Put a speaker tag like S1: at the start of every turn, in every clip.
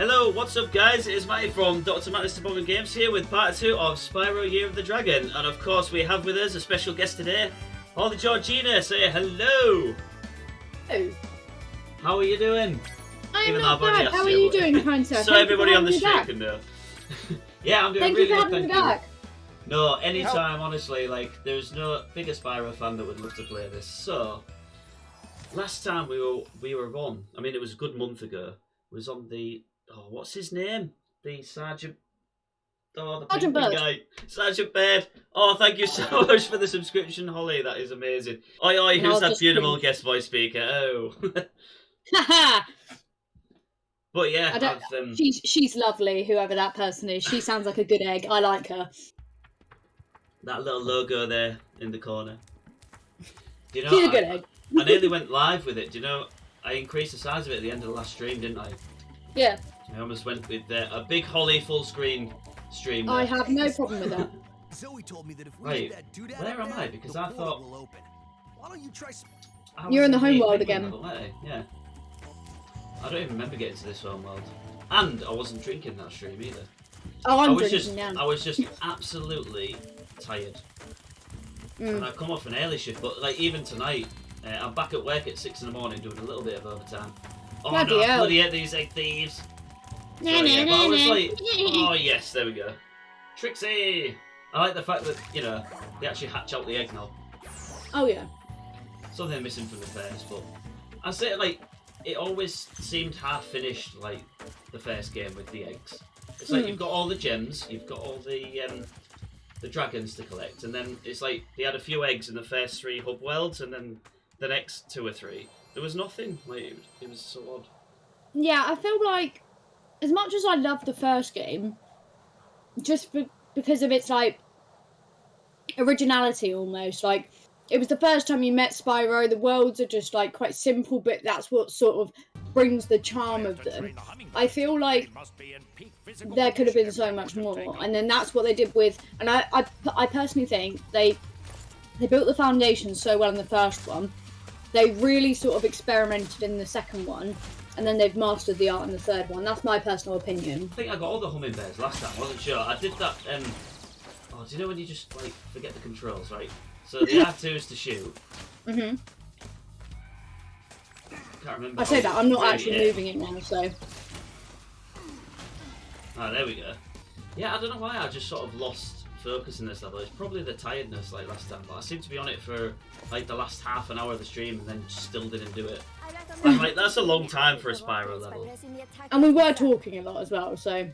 S1: Hello, what's up guys? It's Matty from DrMantisTobogganGames here with part 2 of Spyro Year of the Dragon. And of course we have with us a special guest today, HollyGeorgina. Say hello!
S2: Hello.
S1: How are you doing?
S2: I'm not bad. How are you doing, kind sir?
S1: So everybody on the stream can know. Yeah, I'm doing really good, thank you.
S2: Back.
S1: No, anytime, honestly, like, there's no bigger Spyro fan that would love to play this. So, last time we were on, I mean it was a good month ago, was on the, oh, what's his name? The Sergeant, oh, the
S2: Sergeant
S1: penguin
S2: Bird.
S1: guy. Sergeant Bird. Oh, thank you so much for the subscription, Holly, that is amazing. Oi, oi, who's that beautiful guest voice speaker? Oh.
S2: Haha!
S1: But yeah,
S2: she's lovely, whoever that person is. She sounds like a good egg. I like her.
S1: That little logo there in the corner. Do you know,
S2: She's a good egg.
S1: I nearly went live with it. Do you know, I increased the size of it at the end of the last stream, didn't I?
S2: Yeah.
S1: I almost went with a big Holly full screen stream there.
S2: I have no problem with that.
S3: Zoe told me that if we
S1: Right,
S3: that doodad
S1: where am I? Because I thought...
S3: will open. Why don't you try...
S2: You're in the home world again.
S1: Yeah. I don't even remember getting to this home world. And I wasn't drinking that stream either.
S2: Oh,
S1: I
S2: I'm
S1: was
S2: drinking now.
S1: I was just absolutely tired. And I come off an early shift, but like even tonight, I'm back at work at 6 in the morning doing a little bit of overtime. Oh
S2: Bloody
S1: no,
S2: hell.
S1: bloody hate these egg thieves. So, yeah, but I was like, oh yes, there we go. Trixie! I like the fact that, you know, they actually hatch out the egg now.
S2: Oh yeah.
S1: Something missing from the first, but I say like, it always seemed half finished, like the first game with the eggs. It's like you've got all the gems, you've got all the dragons to collect, and then it's like they had a few eggs in the first 3 hub worlds, and then the next 2 or 3 there was nothing. Like it was so odd.
S2: Yeah, I feel like as much as I love the first game, just because of its like originality almost, like it was the first time you met Spyro. The worlds are just like quite simple, but that's what sort of brings the charm of them. I feel like there could have been so much more, and then that's what they did with. And I personally think they built the foundation so well in the first one. They really sort of experimented in the second one, and then they've mastered the art in the third one. That's my personal opinion.
S1: I think I got all the hummingbirds last time. I wasn't sure. I did that. Oh, do you know when you just like forget the controls, right? So the R2 is to shoot.
S2: Mhm.
S1: Can't remember.
S2: I say that I'm not actually moving it now, so.
S1: Ah, there we go. Yeah, I don't know why I just sort of lost focus in this level. It's probably the tiredness like last time, but I seem to be on it for like the last half an hour of the stream and then still didn't do it. I'm like, that's a long time for a Spyro level.
S2: And we were talking a lot as well, so.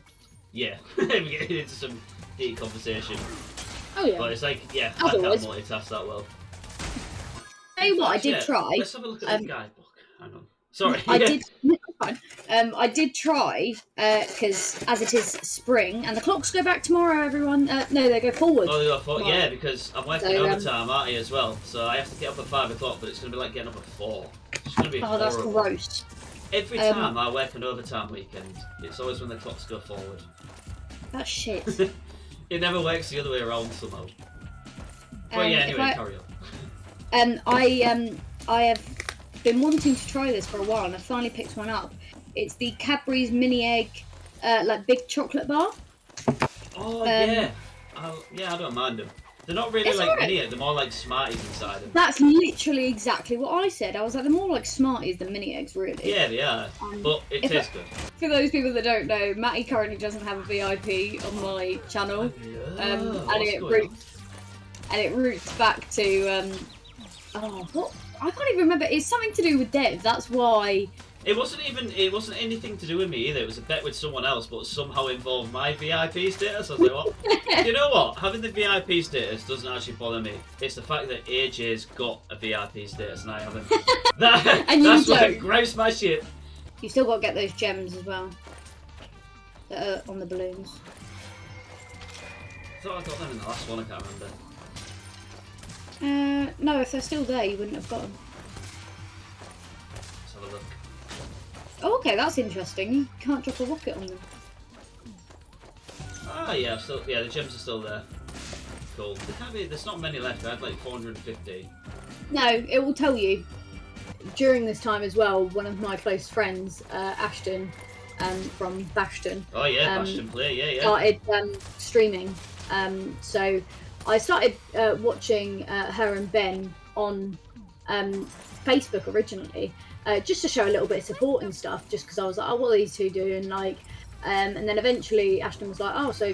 S1: Yeah, we're getting into some deep conversation.
S2: Oh yeah.
S1: But it's like, yeah,
S2: As
S1: I can't
S2: always.
S1: multitask that well.
S2: Tell you what, I did try.
S1: Let's have a look at the guidebook. Hang on. Sorry.
S2: I did. I did try because as it is spring and the clocks go back tomorrow. Everyone, no, they go forward.
S1: Oh, they go forward. Yeah, because I'm working
S2: So,
S1: overtime, aren't I, as well? So I have to get up at 5 o'clock, but it's going to be like getting up at 4. It's going to be
S2: Oh, that's
S1: horrible.
S2: gross.
S1: Every time I work an overtime weekend, it's always when the clocks go forward.
S2: That's shit.
S1: It never works the other way around somehow. But yeah, anyway, carry on.
S2: I have been wanting to try this for a while, and I finally picked one up. It's the Cadbury's mini egg, like big chocolate bar.
S1: Oh yeah, yeah, I don't mind them. They're not really like
S2: right.
S1: mini egg; they're more like Smarties inside them.
S2: That's literally exactly what I said. I was like, they're more like Smarties than mini eggs, really.
S1: Yeah, they are, but it tastes good.
S2: For those people that don't know, Matty currently doesn't have a VIP on my channel, and it roots back to what I can't even remember. It's something to do with Dev. That's why.
S1: It wasn't anything to do with me either. It was a bet with someone else, but somehow involved my VIP status. I was like, what? You know what? Having the VIP status doesn't actually bother me. It's the fact that AJ's got a VIP status and I haven't. That's what gripes my shit.
S2: You still got to get those gems as well that are on the balloons.
S1: I thought I got them in the last one. I can't remember.
S2: No, if they're still there, you wouldn't have got them.
S1: Let's have a look.
S2: Oh, okay, that's interesting. You can't drop a rocket on them.
S1: Ah, yeah, the gems are still there. Cool. There's not many left. I had like 450.
S2: No, it will tell you. During this time as well, one of my close friends, Ashton, from Bastion.
S1: Oh yeah, Bastion Play, yeah.
S2: Started streaming. So I started watching her and Ben on Facebook originally, just to show a little bit of support and stuff, just because I was like, oh, what are these two doing? Like, and then eventually Ashton was like, oh, so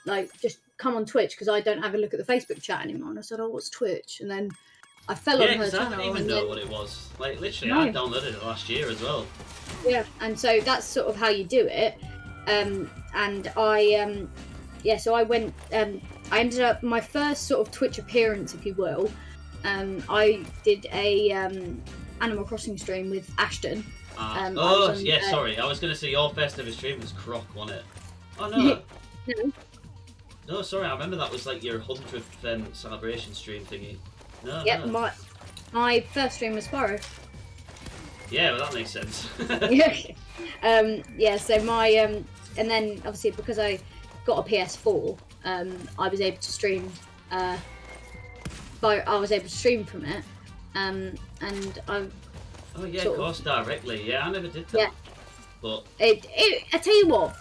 S2: like just come on Twitch because I don't have a look at the Facebook chat anymore. And I said, oh, what's Twitch? And then I fell on her channel.
S1: I didn't even know what it was. Like, literally,
S2: No.
S1: I downloaded it last year as well.
S2: Yeah, and so that's sort of how you do it. And I, so I went, I ended up, my first sort of Twitch appearance, if you will, I did a Animal Crossing stream with Ashton.
S1: Sorry, I was going to say your first ever stream was Croc, wasn't it? Oh, no.
S2: No.
S1: No, sorry, I remember that was like your 100th celebration stream thingy. No,
S2: Yeah,
S1: no.
S2: my first stream was Spyro.
S1: Yeah, well, that makes sense.
S2: So my and then obviously because I got a PS4, I was able to stream. I was able to stream from it, and I.
S1: Oh yeah, of course, directly. Yeah, I never did that.
S2: Yeah.
S1: But
S2: I tell you what,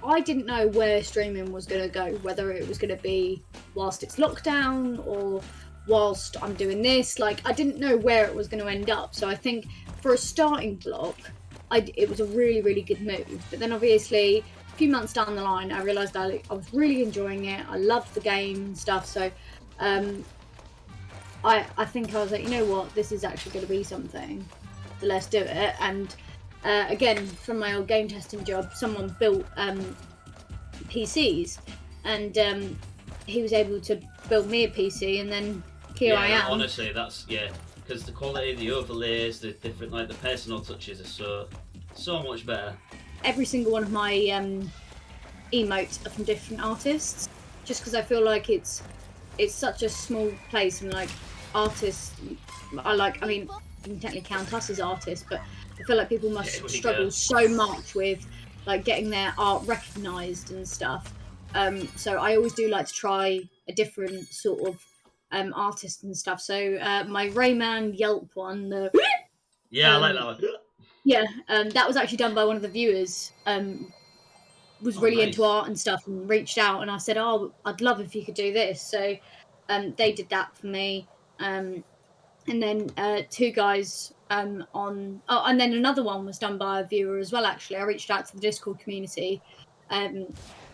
S2: I didn't know where streaming was going to go, whether it was going to be whilst it's lockdown or whilst I'm doing this. Like, I didn't know where it was going to end up. So I think for a starting block, it was a really, really good move. But then obviously, a few months down the line, I realised I was really enjoying it. I loved the game and stuff. So I think I was like, you know what, this is actually going to be something. So let's do it. And again, from my old game testing job, someone built PCs, and he was able to build me a PC, and then here I am.
S1: Honestly, that's because the quality, the overlays, the different, like the personal touches are so much better.
S2: Every single one of my emotes are from different artists, just because I feel like it's such a small place, and like artists, I mean, you can technically count us as artists, but I feel like people must struggle so much with like getting their art recognised and stuff. So I always do like to try a different sort of artist and stuff. So my Rayman Yelp one,
S1: I like that one.
S2: Yeah, that was actually done by one of the viewers. Was really
S1: nice.
S2: into art and stuff, and reached out, and I said, "Oh, I'd love if you could do this." So they did that for me, and then two guys and then another one was done by a viewer as well. Actually, I reached out to the Discord community,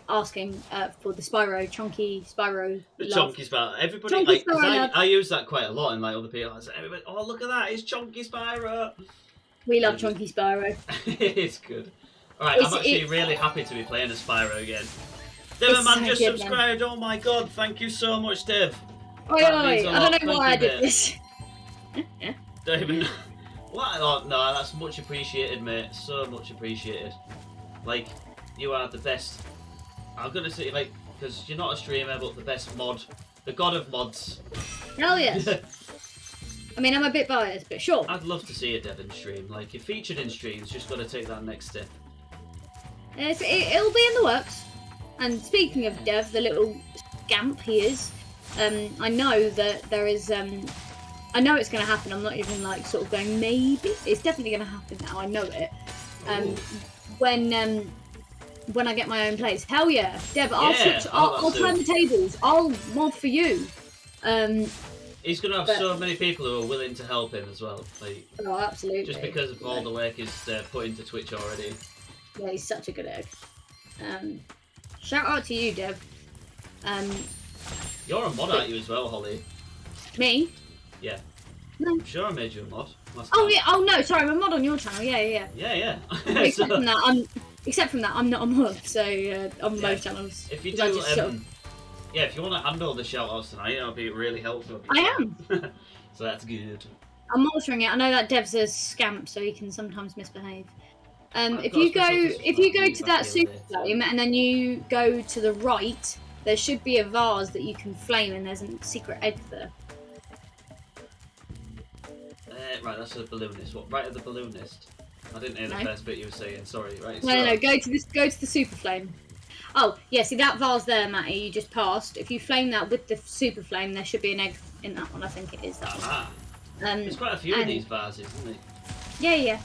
S2: asking for the Spyro, chunky Spyro.
S1: The chunky Spyro. Everybody,
S2: Chunky
S1: Spyro, I use that quite a lot, and like other people, I say, everybody, oh look at that, it's chunky Spyro.
S2: We love chunky Spyro.
S1: It's good. Alright, I'm actually really happy to be playing as Spyro again. Devaman just subscribed. Oh my god, thank you so much, Dev.
S2: I don't know why I did this.
S1: Don't even know. What? Oh, no, that's much appreciated, mate. So much appreciated. Like, you are the best. I'm gonna say, like, because you're not a streamer, but the best mod. The god of mods.
S2: Hell yes. I mean, I'm a bit biased, but sure.
S1: I'd love to see a Dev in stream. Like, you're featured in streams, just got to take that next step.
S2: It'll be in the works. And speaking of Dev, the little scamp he is, I know that there is. I know it's going to happen. I'm not even like sort of going maybe. It's definitely going to happen now. I know it. When I get my own place, hell yeah, Dev. I'll turn the tables. I'll mod for you.
S1: He's going to have so many people who are willing to help him as well. Like,
S2: oh, absolutely.
S1: Just because of all the work he's put into Twitch already.
S2: Yeah, he's such a good egg. Shout out to you, Dev.
S1: You're a mod, aren't you, as well, Holly?
S2: Me?
S1: Yeah.
S2: No.
S1: I'm sure I made you a mod.
S2: Yeah. Oh no, sorry, I'm a mod on your channel. Yeah. Except from that, I'm not a mod. So on both channels.
S1: If you do, if you want to handle the shout-outs tonight, that'll be really helpful.
S2: I am.
S1: So that's good.
S2: I'm monitoring it. I know that Dev's a scamp, so he can sometimes misbehave. If you go to that super flame and then you go to the right, there should be a vase that you can flame, and there's a secret egg there.
S1: Right, that's the balloonist. What? Right at the balloonist. I didn't hear the first bit you were saying. Sorry. Right.
S2: No. Go to the super flame. Oh yeah, see that vase there, Matty. You just passed. If you flame that with the super flame, there should be an egg in that one. I think it is that one.
S1: There's quite a few of these vases, isn't there?
S2: Yeah.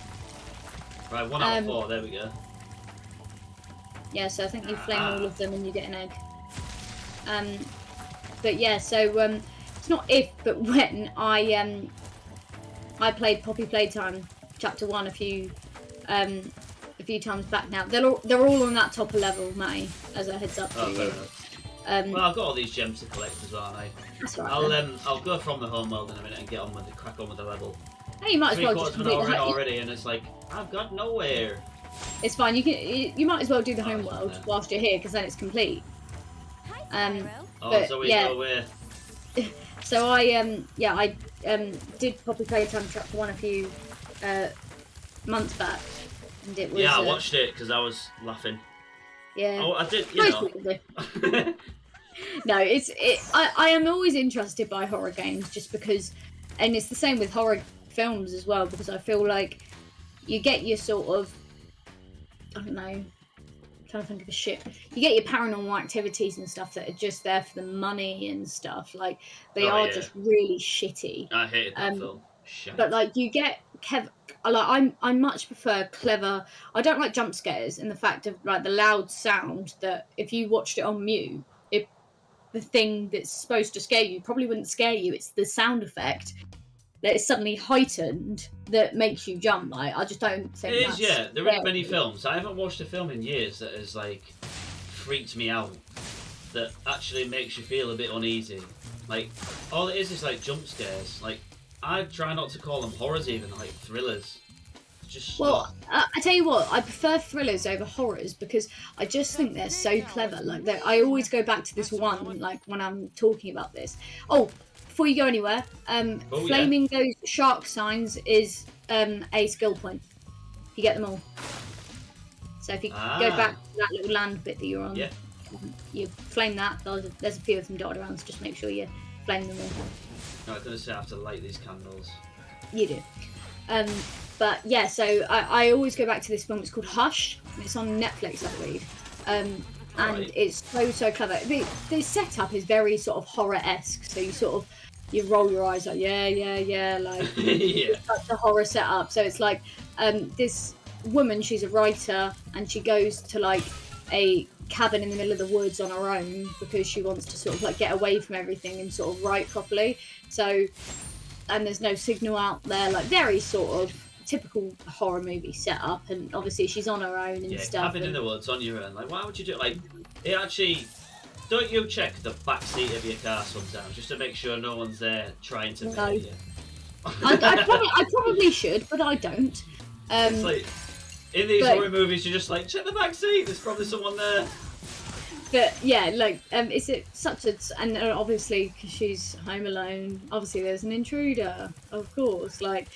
S1: Right, 1 out of 4. There we go.
S2: Yeah, so I think you flame all of them and you get an egg. But yeah, so it's not if, but when I played Poppy Playtime Chapter 1 a few times back now. They're all on that top level, Matty, as a heads up to you.
S1: Fair enough. Well, I've got all these gems to collect as well, mate.
S2: That's right.
S1: I'll go from the home world in a minute and crack on with the level.
S2: Hey, you might as well just
S1: complete the already, and it's like I've got nowhere.
S2: It's fine. You might as well do the home world whilst you're here, because then it's complete.
S1: So we go where?
S2: So I did Poppy Playtime Chapter 1 a few months back, and it was.
S1: Yeah, I watched it because I was laughing.
S2: Yeah.
S1: Oh, I did. You know.
S2: No, I am always interested by horror games just because, and it's the same with horror films as well, because I feel like you get your sort of, I don't know, I'm trying to think of a shit. You get your paranormal activities and stuff that are just there for the money and stuff. Like they are just really shitty.
S1: I hated that film. Shit.
S2: But like you get I much prefer clever. I don't like jump scares and the fact of like the loud sound that if you watched it on mute, if the thing that's supposed to scare you probably wouldn't scare you. It's the sound effect that is suddenly heightened that makes you jump. Like I just don't think
S1: it is. Yeah, there aren't many
S2: scary.
S1: films. I haven't watched a film in years that has like freaked me out. That actually makes you feel a bit uneasy. Like all it is like jump scares. Like I try not to call them horrors, even like thrillers. Just
S2: well, I tell you what, I prefer thrillers over horrors because I just think they're so clever. Like I always go back to this one, like when I'm talking about this. Oh, before you go anywhere, flaming those shark signs is a skill point. You get them all. So if you go back to that little land bit that you're on, you flame that. There's a few of them dotted around, so just make sure you flame them all.
S1: No, I was going to say I have to light these candles.
S2: You do. But yeah, so I always go back to this film. It's called Hush. It's on Netflix, I believe. And it's so clever. The setup is very sort of horror-esque. So you roll your eyes like, yeah, like that's the horror setup. So it's like this woman, she's a writer, and she goes to like a cabin in the middle of the woods on her own because she wants to sort of like get away from everything and sort of write properly. So, and there's no signal out there, like very sort of typical horror movie setup, and obviously she's on her own and stuff.
S1: Cabin in the woods on your own. Like, why would you do it? Like, it actually. Don't you check the back seat of your car sometimes just to make sure no one's there trying to murder you?
S2: I probably should, but I don't.
S1: It's like in these horror movies, you're just like, check the back seat. There's probably someone there.
S2: But yeah, like, is it such a... And obviously, because she's home alone, obviously there's an intruder, of course. Like,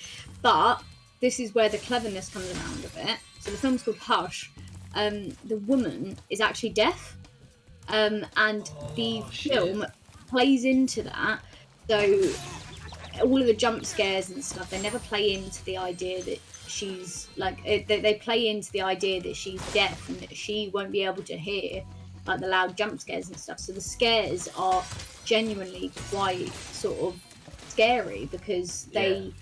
S2: but this is where the cleverness comes around a bit. So the film's called Hush. The woman is actually deaf. And the film plays into that. So all of the jump scares and stuff, they never play into the idea that she's... Like, they play into the idea that she's deaf and that she won't be able to hear like the loud jump scares and stuff. So the scares are genuinely quite sort of scary because they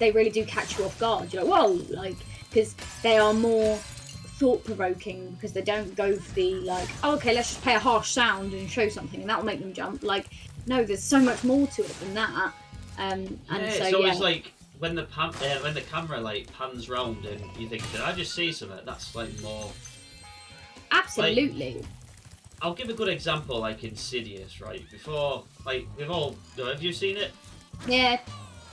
S2: really do catch you off guard. You're like, whoa, like, because they are more thought-provoking because they don't go for the like, oh, okay, let's just play a harsh sound and show something and that'll make them jump. Like, no, there's so much more to it than that.
S1: It's always like when the camera like pans round and you think, did I just see something? That's like more.
S2: Absolutely.
S1: Like, I'll give a good example, like Insidious, right? Before, like, we've all... Have you seen it?
S2: Yeah.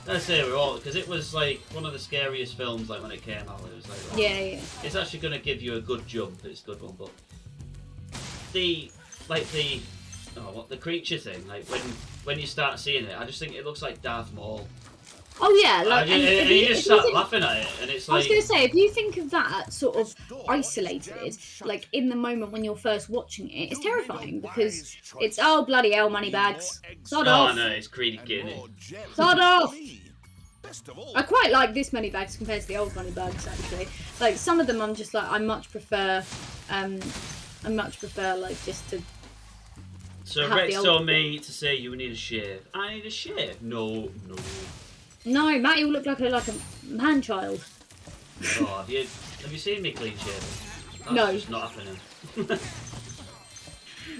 S1: Let's say we're all... Because it was, like, one of the scariest films, like, when it came out. It was like... Oh,
S2: yeah.
S1: It's actually going to give you a good jump. It's a good one, but... The creature thing, like, when you start seeing it, I just think it looks like Darth Maul.
S2: Oh yeah, like,
S1: and you just start laughing at it, and it's like... I
S2: was going to say, if you think of that sort of isolated, like in the moment when you're first watching it, it's terrifying because it's, oh bloody hell, moneybags, sod off.
S1: Oh no, it's greedy getting it.
S2: Sod off. I quite like this moneybags compared to the old moneybags actually. Like some of them, I'm just like, I much prefer like just to.
S1: So Rex told me to say you need a shave. I need a shave. No.
S2: No, Matty will look like a man-child.
S1: Oh, have you seen me clean shaven? That's
S2: No.
S1: just not happening.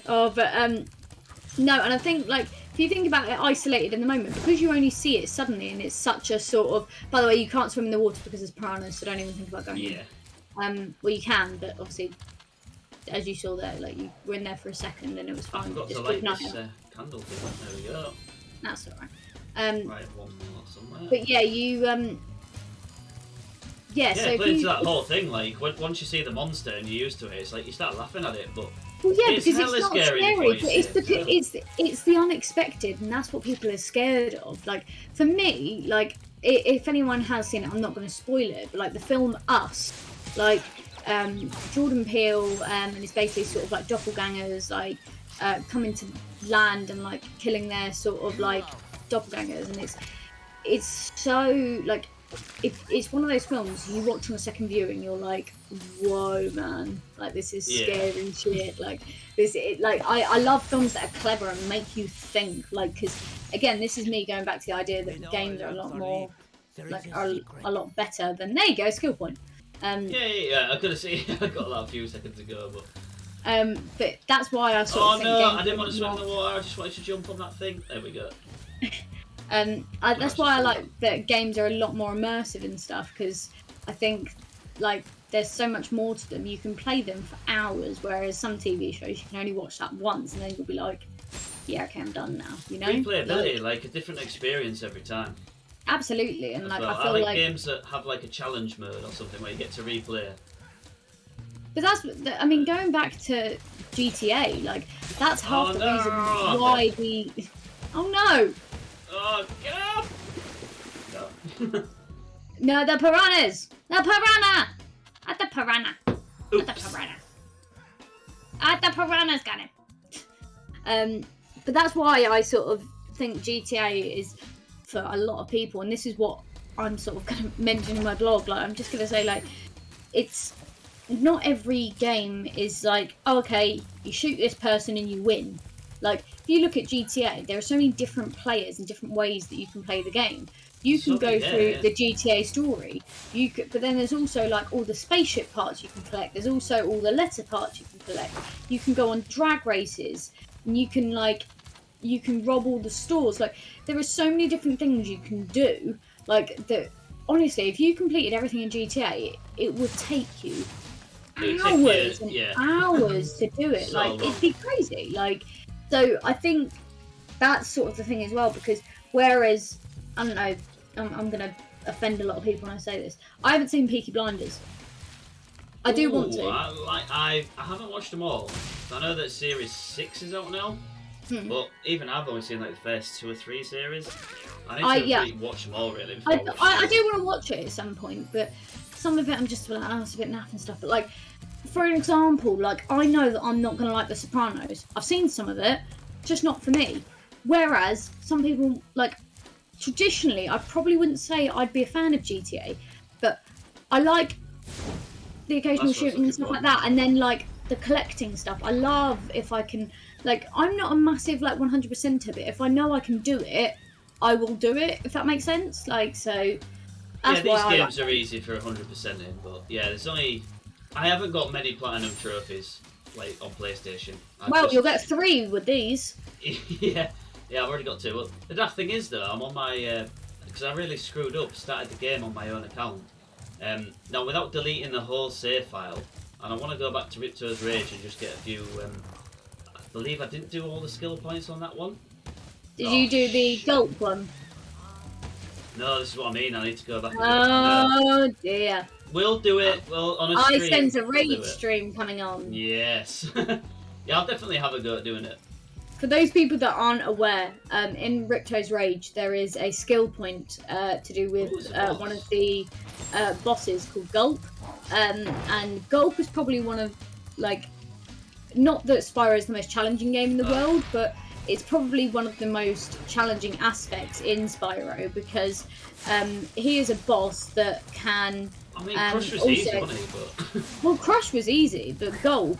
S2: Oh, but no, and I think like if you think about it isolated in the moment, because you only see it suddenly, and it's such a sort of. By the way, you can't swim in the water because there's piranhas, so don't even think about going in.
S1: Yeah.
S2: Well, you can, but obviously, as you saw there, like you were in there for a second and it was
S1: I
S2: fine.
S1: forgot
S2: It's
S1: to
S2: called
S1: light this
S2: night.
S1: candle thing. There we go.
S2: That's alright.
S1: Right, one more somewhere.
S2: But yeah, you
S1: Yeah,
S2: so
S1: but
S2: if
S1: it's
S2: you,
S1: that whole thing, like, once you see the monster and you're used to it, it's like you start laughing at it, but
S2: well, yeah,
S1: it's
S2: because
S1: hella
S2: it's not
S1: scary
S2: scary,
S1: before you
S2: but
S1: see
S2: it's
S1: it,
S2: it's the unexpected, and that's what people are scared of. Like for me, like if anyone has seen it, I'm not going to spoil it, but like the film Us, like Jordan Peele, and it's basically sort of like doppelgangers, like coming to land and like killing their sort of like doppelgangers, and it's so like it's one of those films you watch on a second viewing, you're like, whoa, man, like this is scary shit. Like this, I love films that are clever and make you think. Like, because again, this is me going back to the idea that games are a lot more, like, are a lot better than. There you go, skill point.
S1: Yeah. I could have seen. I got that a few seconds ago,
S2: but that's why I sort of think.
S1: Oh no,
S2: games
S1: I didn't
S2: are
S1: want to swim in
S2: more-
S1: the water. I just wanted to jump on that thing. There we go.
S2: That's why I like that games are a lot more immersive and stuff, because I think like there's so much more to them. You can play them for hours, whereas some TV shows you can only watch that once and then you'll be like, yeah, okay, I'm done now. You know,
S1: Replayability, like a different experience every time.
S2: Absolutely, and
S1: As
S2: like
S1: well.
S2: I feel like
S1: games that have like a challenge mode or something where you get to replay.
S2: But I mean, going back to GTA, like that's half the reason why the. Oh no!
S1: Oh, get up! No.
S2: No, the piranhas! The piranha! At the piranha!
S1: Oops.
S2: At the piranha! At the piranha's got it! But that's why I sort of think GTA is for a lot of people, and this is what I'm sort of going to mention in my blog. Like, I'm just going to say, like, it's not every game is like, oh, okay, you shoot this person and you win. Like, if you look at GTA, there are so many different players and different ways that you can play the game. You can go through the GTA story, but then there's also like all the spaceship parts you can collect. There's also all the letter parts you can collect. You can go on drag races, and you can rob all the stores. Like, there are so many different things you can do. Like, that, honestly, if you completed everything in GTA, it would take you hours and hours to do it. Like, it'd be crazy. Like, so I think that's sort of the thing as well, because whereas, I don't know, I'm going to offend a lot of people when I say this, I haven't seen Peaky Blinders. I do want to.
S1: I haven't watched them all. I know that series 6 is out now, but even I've only seen like the first 2 or 3 series. I need to really watch them all, really.
S2: I do want to watch it at some point, but some of it I'm just like, oh, it's a bit naff and stuff. But like, for an example, like, I know that I'm not going to like The Sopranos. I've seen some of it, just not for me. Whereas some people, like, traditionally, I probably wouldn't say I'd be a fan of GTA, but I like the occasional shooting and stuff like that, and then like the collecting stuff. I love if I can, like, I'm not a massive like 100% of it. If I know I can do it, I will do it. If that makes sense. Like, so that's
S1: these
S2: why
S1: games are easy for 100% in, but yeah, I haven't got many platinum trophies like on PlayStation.
S2: You'll get 3 with these.
S1: Yeah, I've already got 2. Well, the daft thing is though, I'm on my because I really screwed up. Started the game on my own account. Now without deleting the whole save file, and I want to go back to Ripto's Rage and just get a few. I believe I didn't do all the skill points on that one.
S2: Did you do the gulp one?
S1: No, this is what I mean. I need to go back.
S2: Oh dear.
S1: We'll do it. Well, on a stream.
S2: I sense a rage stream coming on.
S1: Yes. Yeah, I'll definitely have a go at doing it.
S2: For those people that aren't aware, in Ripto's Rage there is a skill point to do with one of the bosses called Gulp, and Gulp is probably one of, like, not that Spyro is the most challenging game in the world, but it's probably one of the most challenging aspects in Spyro, because he is a boss that can.
S1: I mean, Crush was easy, wasn't he? But
S2: well, Crush was easy, but Gulp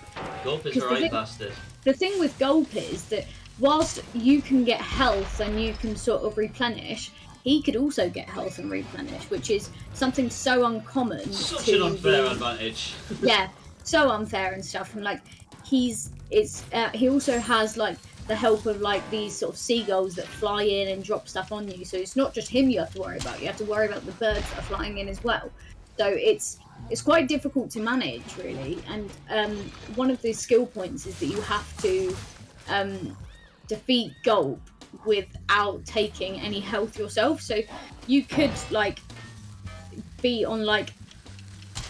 S1: is a right bastard.
S2: The thing with Gulp is that whilst you can get health and you can sort of replenish, he could also get health and replenish, which is something so uncommon.
S1: Such
S2: to
S1: an unfair advantage.
S2: Yeah, so unfair and stuff. And like, he also has like the help of like these sort of seagulls that fly in and drop stuff on you. So it's not just him you have to worry about. You have to worry about the birds that are flying in as well. So it's quite difficult to manage, really. And one of the skill points is that you have to defeat Gulp without taking any health yourself. So you could like be on like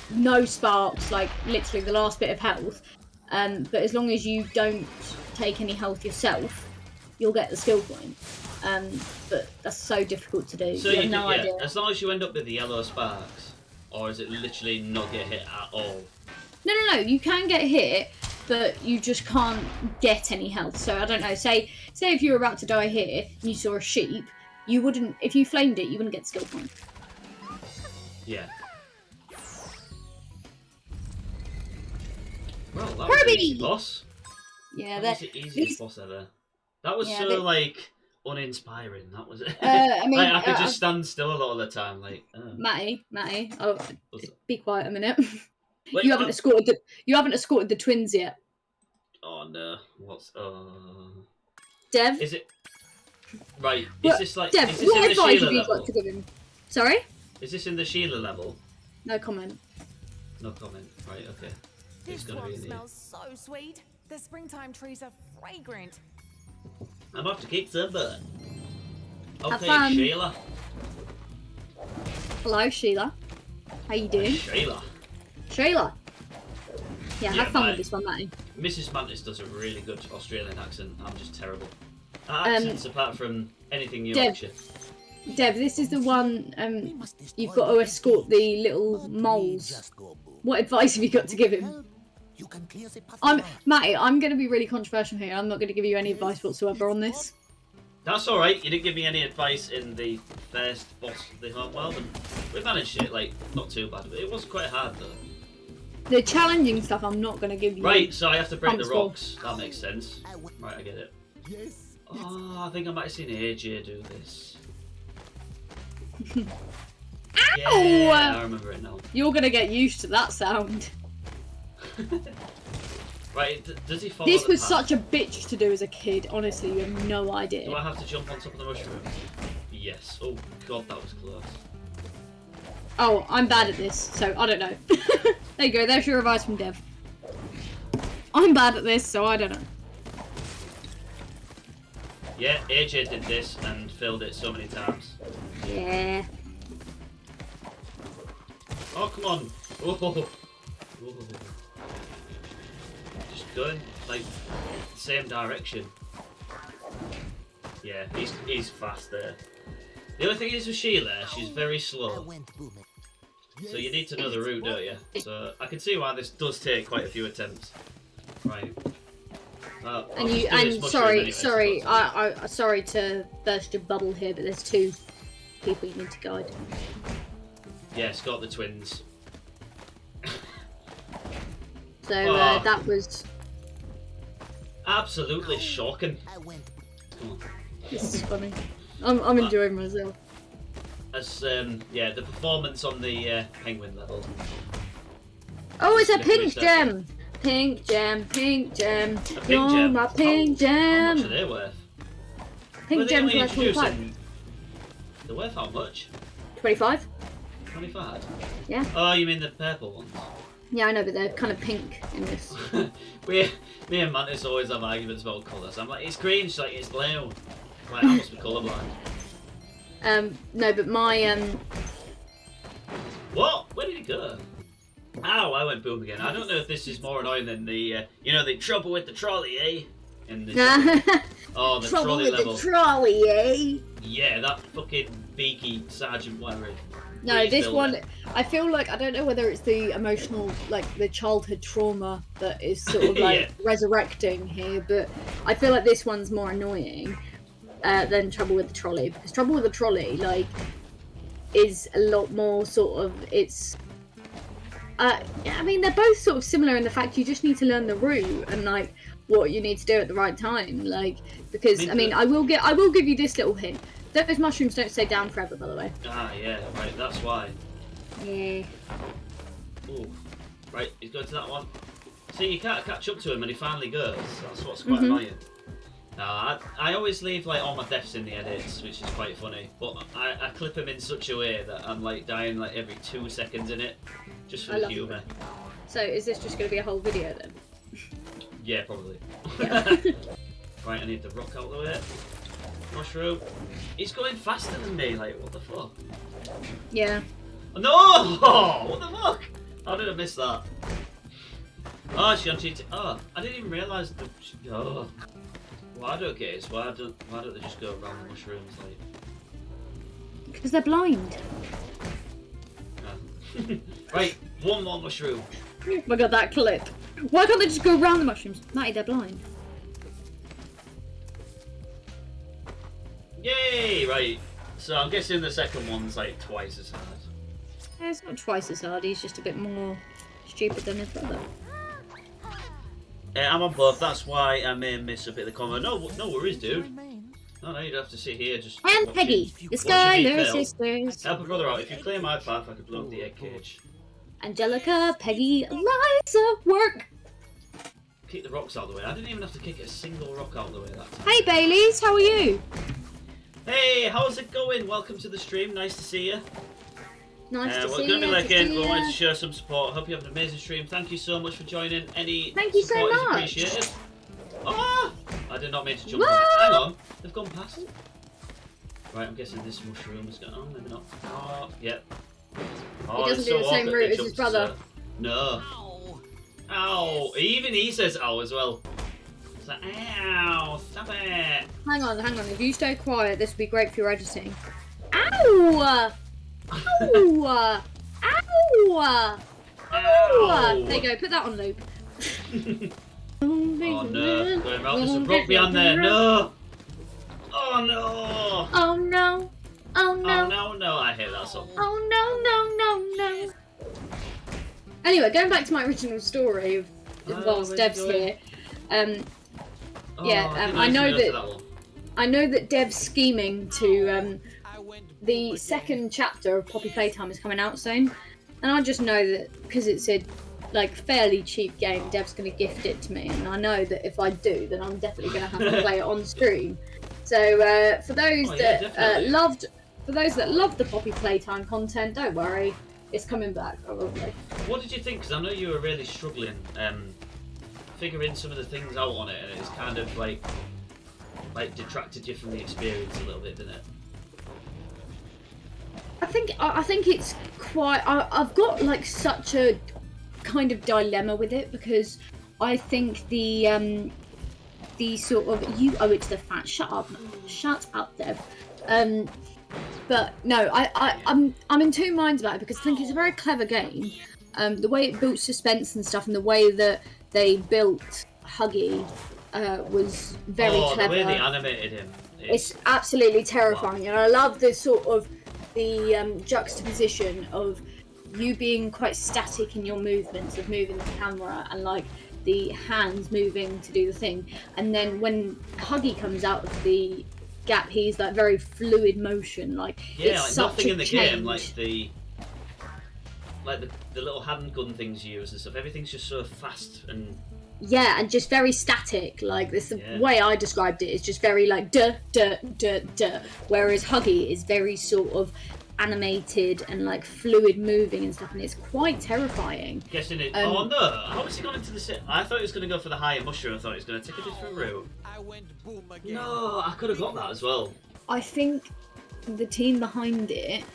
S2: no sparks, like literally the last bit of health, but as long as you don't take any health yourself, you'll get the skill point. But that's so difficult to do.
S1: So
S2: you have no idea.
S1: as long as you end up with the yellow sparks, or is it literally not get hit at all?
S2: No, you can get hit, but you just can't get any health. So I don't know, say if you were about to die here and you saw a sheep, you wouldn't, if you flamed it, you wouldn't get the skill point.
S1: Yeah. Well, that was an easy boss.
S2: Yeah,
S1: that was the easiest boss ever. That was like uninspiring. That was it.
S2: I mean,
S1: like, I could just stand still a lot of the time. Like,
S2: Matty, oh, be quiet a minute.
S1: Wait,
S2: you haven't escorted the twins yet.
S1: Oh no! What's
S2: Dev?
S1: Is it right?
S2: Well,
S1: is this like?
S2: Dev,
S1: is this
S2: what
S1: in the
S2: advice
S1: Sheila
S2: have you
S1: level?
S2: got to give him? Sorry?
S1: Is this in the Sheila level?
S2: No comment.
S1: No comment. Right. Okay.
S4: This
S1: It's gonna be
S4: one
S1: in
S4: smells so sweet. The springtime trees are fragrant.
S1: I'm off to kick some butt.
S2: Have
S1: Okay,
S2: fun.
S1: Sheila.
S2: Hello, Sheila. How you doing?
S1: Sheila.
S2: Sheila. Yeah,
S1: Yeah,
S2: have fun
S1: mate.
S2: with this one, Matty.
S1: Mrs. Mantis does a really good Australian accent. I'm just terrible. Accents, apart from anything New
S2: Dev.
S1: Hampshire.
S2: Dev, this is the one you've got to escort the little moles. What advice have you got to give him? Matty, I'm going to be really controversial here. I'm not going to give you any advice whatsoever on this.
S1: That's alright, you didn't give me any advice in the first boss of the home world, and we managed it, like, not too bad, but it was quite hard though.
S2: The challenging stuff I'm not going to give you.
S1: Right, so I have to break the
S2: Thumbs full.
S1: rocks. That makes sense. Right, I get it. Oh, I think I might have seen AJ do this. Yeah, I remember it now.
S2: You're going to get used to that sound.
S1: Right, does he follow
S2: This
S1: the
S2: was
S1: path?
S2: such a bitch to do as a kid. Honestly, you have no idea.
S1: Do I have to jump on top of the mushroom? Yes. Oh god, that was close.
S2: Oh, I'm bad at this, so I don't know. There you go, there's your advice from Dev. I'm bad at this, so I don't know.
S1: Yeah, AJ did this and failed it so many times.
S2: Yeah.
S1: Oh, come on. Oh. Just going, like, the same direction. Yeah, he's fast there. The only thing is with Sheila, she's very slow. So you need to know the route, don't you? So I can see why this does take quite a few attempts. Right.
S2: Sorry to burst your bubble here, but there's two people you need to guide.
S1: Yeah, Scott the twins.
S2: So that was
S1: absolutely shocking. Come on.
S2: this is funny. I'm enjoying myself.
S1: As yeah, the performance on the penguin level.
S2: Oh, it's a pink
S1: Slippery
S2: gem. Pink gem, pink gem.
S1: A pink
S2: You're
S1: gem.
S2: my pink
S1: How
S2: gem.
S1: much are they worth?
S2: Pink
S1: Were they
S2: gems
S1: only
S2: worth 25.
S1: introducing? They're worth how much?
S2: 25?
S1: 25.
S2: Yeah.
S1: Oh, you mean the purple ones?
S2: Yeah, I know, but they're kind of pink in this.
S1: Me and Mantis always have arguments about colours. I'm like, it's green. She's like, it's blue. I'm like, I must be colourblind.
S2: No, but my
S1: What? Where did he go? Ow, I went boom again. I don't know if this is more annoying than the, the trouble with the trolley, eh? In this, oh, the
S2: trouble
S1: trolley
S2: with
S1: level.
S2: the trolley, eh?
S1: Yeah, that fucking beaky sergeant whatever.
S2: No, this one,
S1: builder.
S2: I feel like, I don't know whether it's the emotional, like, the childhood trauma that is sort of, like,
S1: Yeah.
S2: resurrecting here, but I feel like this one's more annoying than Trouble with the Trolley, because Trouble with the Trolley, like, is a lot more sort of, it's... I mean, they're both sort of similar in the fact you just need to learn the route and, like, what you need to do at the right time, like, because, I will give you this little hint. Those mushrooms don't stay down forever, by the way.
S1: Ah, yeah, right, that's why.
S2: Yeah.
S1: Ooh. Right, he's going to that one. See, you can't catch up to him and he finally goes. That's what's quite annoying. I always leave like all my deaths in the edits, which is quite funny. But I clip him in such a way that I'm like dying like every 2 seconds in it, just for the humour.
S2: So is this just going to be a whole video then?
S1: Yeah, probably.
S2: Yeah.
S1: Right, I need the rock out of the way. Mushroom. He's going faster than me. Like, what the fuck?
S2: Yeah.
S1: No! What the fuck? How did I miss that? Oh, she uncheated. Oh, I didn't even realise that. Oh. What I don't get is why don't they just go around the mushrooms like?
S2: Because they're blind.
S1: Right, one more mushroom.
S2: Oh my god, that clip. Why can't they just go around the mushrooms? Matty, they're blind.
S1: Yay! Right. So I'm guessing the second one's like twice as hard.
S2: Yeah, it's not twice as hard. He's just a bit more stupid than his brother.
S1: I'm on both. That's why I may miss a bit of the combo. No worries, dude. No, you don't have to sit here just.
S2: And Peggy, the Skylar sisters.
S1: Help a brother out. If you clear my path, I could blow up the egg cage.
S2: Angelica, Peggy, Eliza, work.
S1: Kick the rocks out of the way. I didn't even have to kick a single rock out of the way that time.
S2: Hey Baileys, how are you?
S1: Hey, how's it going? Welcome to the stream. Nice to see you.
S2: Nice to see you.
S1: We're going to be looking. We wanted to show some support. Hope you have an amazing stream. Thank you so much for joining.
S2: Thank you so
S1: support is
S2: much.
S1: appreciated. Ah! I did not mean to jump on it. Hang on. They've gone past. Right, I'm guessing this mushroom is going. Oh, maybe not. Oh, yep. Oh,
S2: He doesn't do the same route as his brother.
S1: No. Ow. Even he says ow as well. It's like, ow. Stop it.
S2: Hang on. If you stay quiet, this would be great for your editing. Ow! Ow! Ow! Ow! There you go, put that on loop.
S1: Oh no, going around, there's a rock behind there, no! Oh no!
S2: Oh no! Oh no!
S1: Oh no, I hate that song.
S2: Oh no! Anyway, going back to my original story of whilst Dev's here, I know that Dev's scheming to the second chapter of Poppy Playtime is coming out soon, and I just know that because it's a fairly cheap game, Dev's going to gift it to me, and I know that if I do, then I'm definitely going to have to play it on stream. So for those that loved the Poppy Playtime content, don't worry, it's coming back probably.
S1: What did you think? Because I know you were really struggling figuring some of the things out on it, and it's kind of like detracted you from the experience a little bit, didn't it?
S2: I think it's quite. I've got like such a kind of dilemma with it because I think the sort of it's the fat. Shut up, Deb. But no, I'm in two minds about it because I think it's a very clever game. The way it built suspense and stuff, and the way that they built Huggy was very clever.
S1: The way they animated him.
S2: It's absolutely terrifying, and I love the sort of the juxtaposition of you being quite static in your movements of moving the camera and like the hands moving to do the thing, and then when Huggy comes out of the gap, he's like very fluid motion. It's
S1: like nothing in the
S2: change.
S1: game, the little handgun things you use and stuff. Everything's just so fast and
S2: and just very static. Like this, the way I described it is just very like duh duh duh duh. Whereas Huggy is very sort of animated and like fluid moving and stuff, and it's quite terrifying.
S1: Guessing it. Oh no! How was he going into the? I thought he was going to go for the higher mushroom. I thought he was going to take a different route. No, I could have got that as well.
S2: I think the team behind it,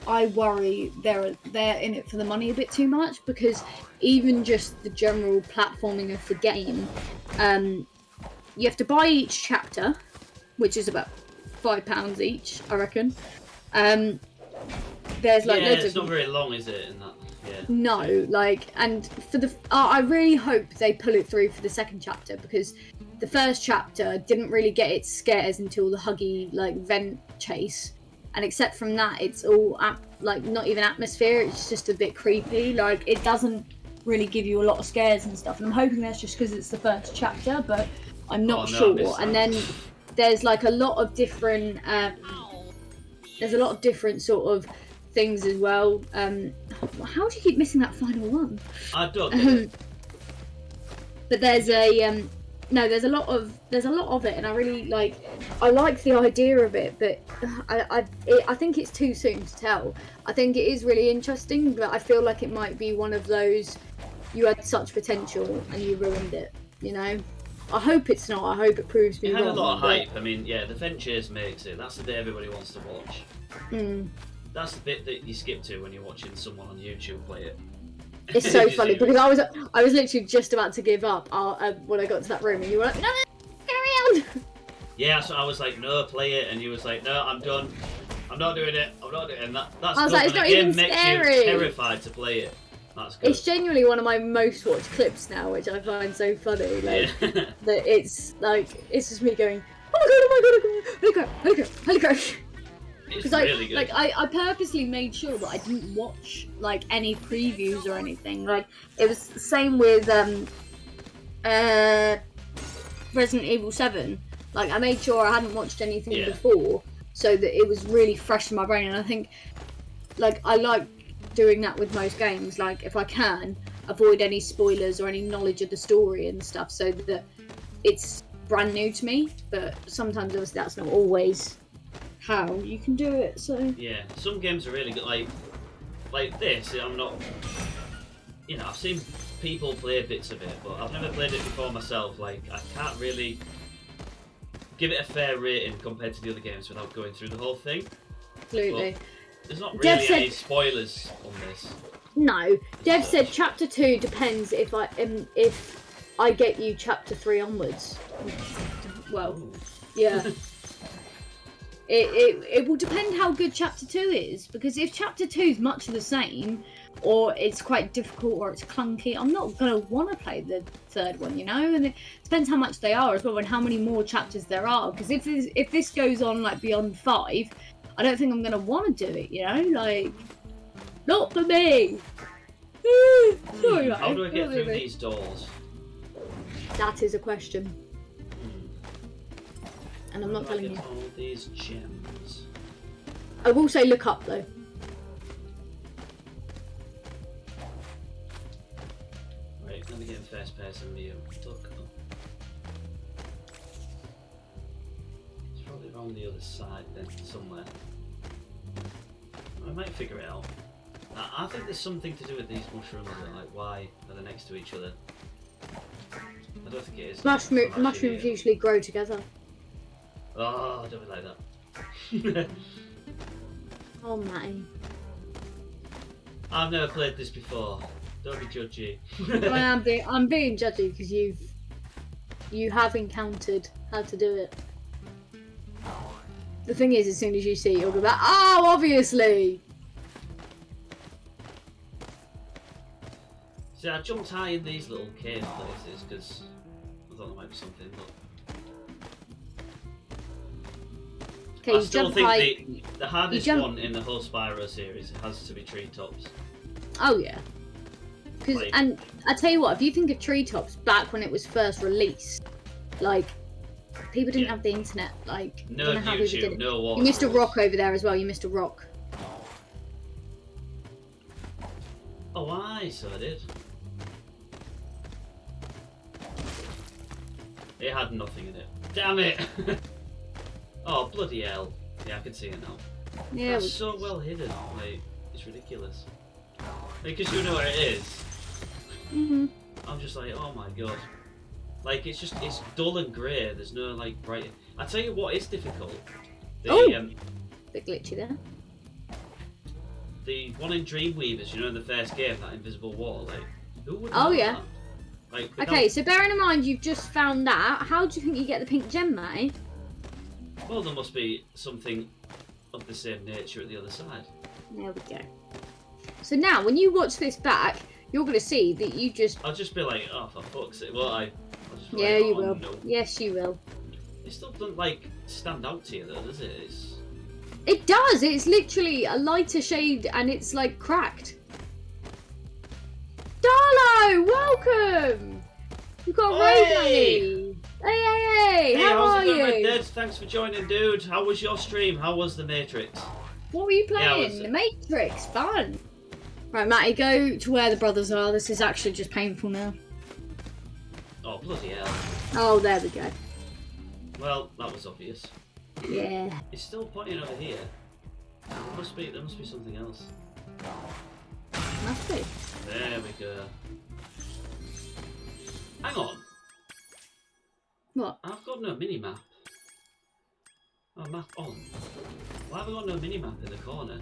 S2: I worry they're in it for the money a bit too much, because even just the general platforming of the game, you have to buy each chapter, which is about £5 each, I reckon. There's like loads
S1: it's not very long, is it? In that,
S2: no, and for the I really hope they pull it through for the second chapter, because the first chapter didn't really get its scares until the Huggy vent chase, and except from that, it's all not even atmosphere. It's just a bit creepy. It doesn't really give you a lot of scares and stuff. And I'm hoping that's just because it's the first chapter, but I'm not sure. And then there's a lot of different there's a lot of different sort of things as well. How do you keep missing that final one?
S1: I don't get it.
S2: But there's a there's a lot of it, and I really I like the idea of it, but I think it's too soon to tell. I think it is really interesting, but I feel like it might be one of those, you had such potential and you ruined it, you know? I hope it's not. I hope it proves me
S1: It
S2: wrong.
S1: had a lot of hype. I mean, yeah, the vent chase makes it. That's the bit everybody wants to watch. That's the bit that you skip to when you're watching someone on YouTube play it.
S2: It's so funny because I was literally just about to give up when I got to that room, and you were like, no, carry on.
S1: Yeah, so I was like, no, play it, and you was like, no, I'm done. I'm not doing it. I'm not doing it. And that's
S2: I was
S1: good.
S2: like, it's
S1: When
S2: not
S1: a game
S2: even
S1: makes
S2: scary.
S1: you terrified to play it. That's good.
S2: It's genuinely one of my most watched clips now, which I find so funny. Like that, it's just me going, oh my god, holy crap.
S1: It's
S2: Because
S1: really good.
S2: I purposely made sure that I didn't watch any previews or anything. Like it was the same with Resident Evil 7. Like I made sure I hadn't watched anything before, so that it was really fresh in my brain. And I think I like doing that with most games. Like if I can avoid any spoilers or any knowledge of the story and stuff, so that it's brand new to me. But sometimes obviously that's not always how you can do it. So
S1: yeah, some games are really good. Like this, I'm not. I've seen people play bits of it, but I've never played it before myself. Like I can't really give it a fair rating compared to the other games without going through the whole thing.
S2: absolutely.
S1: But there's not
S2: Dev
S1: really
S2: said-
S1: any spoilers on this.
S2: No, Dev said chapter 2 depends if I get you chapter 3 onwards. Well,
S1: Ooh.
S2: yeah. It will depend how good chapter 2 is, because if chapter 2 is much of the same, or it's quite difficult, or it's clunky, I'm not going to want to play the third one, you know? And it depends how much they are as well, and how many more chapters there are, because if this goes on beyond 5, I don't think I'm going to want to do it, you know? Not for me! Sorry,
S1: How do I get through
S2: mate.
S1: these doors?
S2: That is a question. And I'm not
S1: How do I
S2: telling
S1: get
S2: you.
S1: all these gems.
S2: I will say look up though.
S1: Right, let me get in first person view. Look up. It's probably around the other side then, somewhere. I might figure it out. I think there's something to do with these mushrooms, like why are they next to each other? I don't think it is.
S2: Mushrooms usually grow together.
S1: Oh, don't be like that.
S2: Oh my.
S1: I've never played this before. Don't be judgy.
S2: I'm being judgy because you have encountered how to do it. The thing is, as soon as you see it, you'll go back, oh, obviously!
S1: See, I jumped high in these little cave places because I thought there might be something, but
S2: Okay,
S1: I still think the hardest
S2: jump-
S1: one in the whole Spyro series has to be treetops.
S2: Oh yeah. And I tell you what, if you think of Treetops back when it was first released, people didn't have the internet. I
S1: No
S2: don't know how people did
S1: YouTube,
S2: it.
S1: no water.
S2: You missed a rock over there as well. You missed a rock.
S1: Oh, aye, so I did. It had nothing in it. Damn it! Oh, bloody hell. Yeah, I can see it now.
S2: Yeah.
S1: That's so well hidden. It's ridiculous. Because you know where it is.
S2: Mhm.
S1: I'm just like, oh my god. It's dull and grey. There's no, bright... I tell you what is difficult.
S2: Bit glitchy there.
S1: The one in Dreamweavers, in the first game, that invisible wall, who would
S2: Oh,
S1: know
S2: yeah.
S1: that?
S2: Okay, so bearing in mind you've just found that, how do you think you get the pink gem, mate?
S1: Well, there must be something of the same nature at the other side.
S2: There we go. So now, when you watch this back, you're going to see that you just...
S1: I'll just be like, oh, for fuck's sake. Well, I'll just be
S2: Yeah,
S1: like,
S2: you
S1: oh,
S2: will.
S1: No.
S2: Yes, you will.
S1: It still doesn't, stand out to you, though, does it?
S2: It does! It's literally a lighter shade and it's, cracked. Darlo! Welcome! You've got a
S1: Hey!
S2: raid money! Hey!
S1: Hey,
S2: How
S1: how's
S2: are
S1: it going, Red
S2: you?
S1: Dead? Thanks for joining, dude. How was your stream? How was the Matrix?
S2: What were you
S1: Yeah,
S2: playing? The Matrix. Fun. Right, Matty, go to where the brothers are. This is actually just painful now.
S1: Oh, bloody hell.
S2: Oh, there we go.
S1: Well, that was obvious.
S2: Yeah.
S1: It's still pointing over here. There must be something else.
S2: Must be.
S1: There we go. Hang on.
S2: What?
S1: I've got no mini-map. Oh, map on. Why have I got no mini-map in the corner?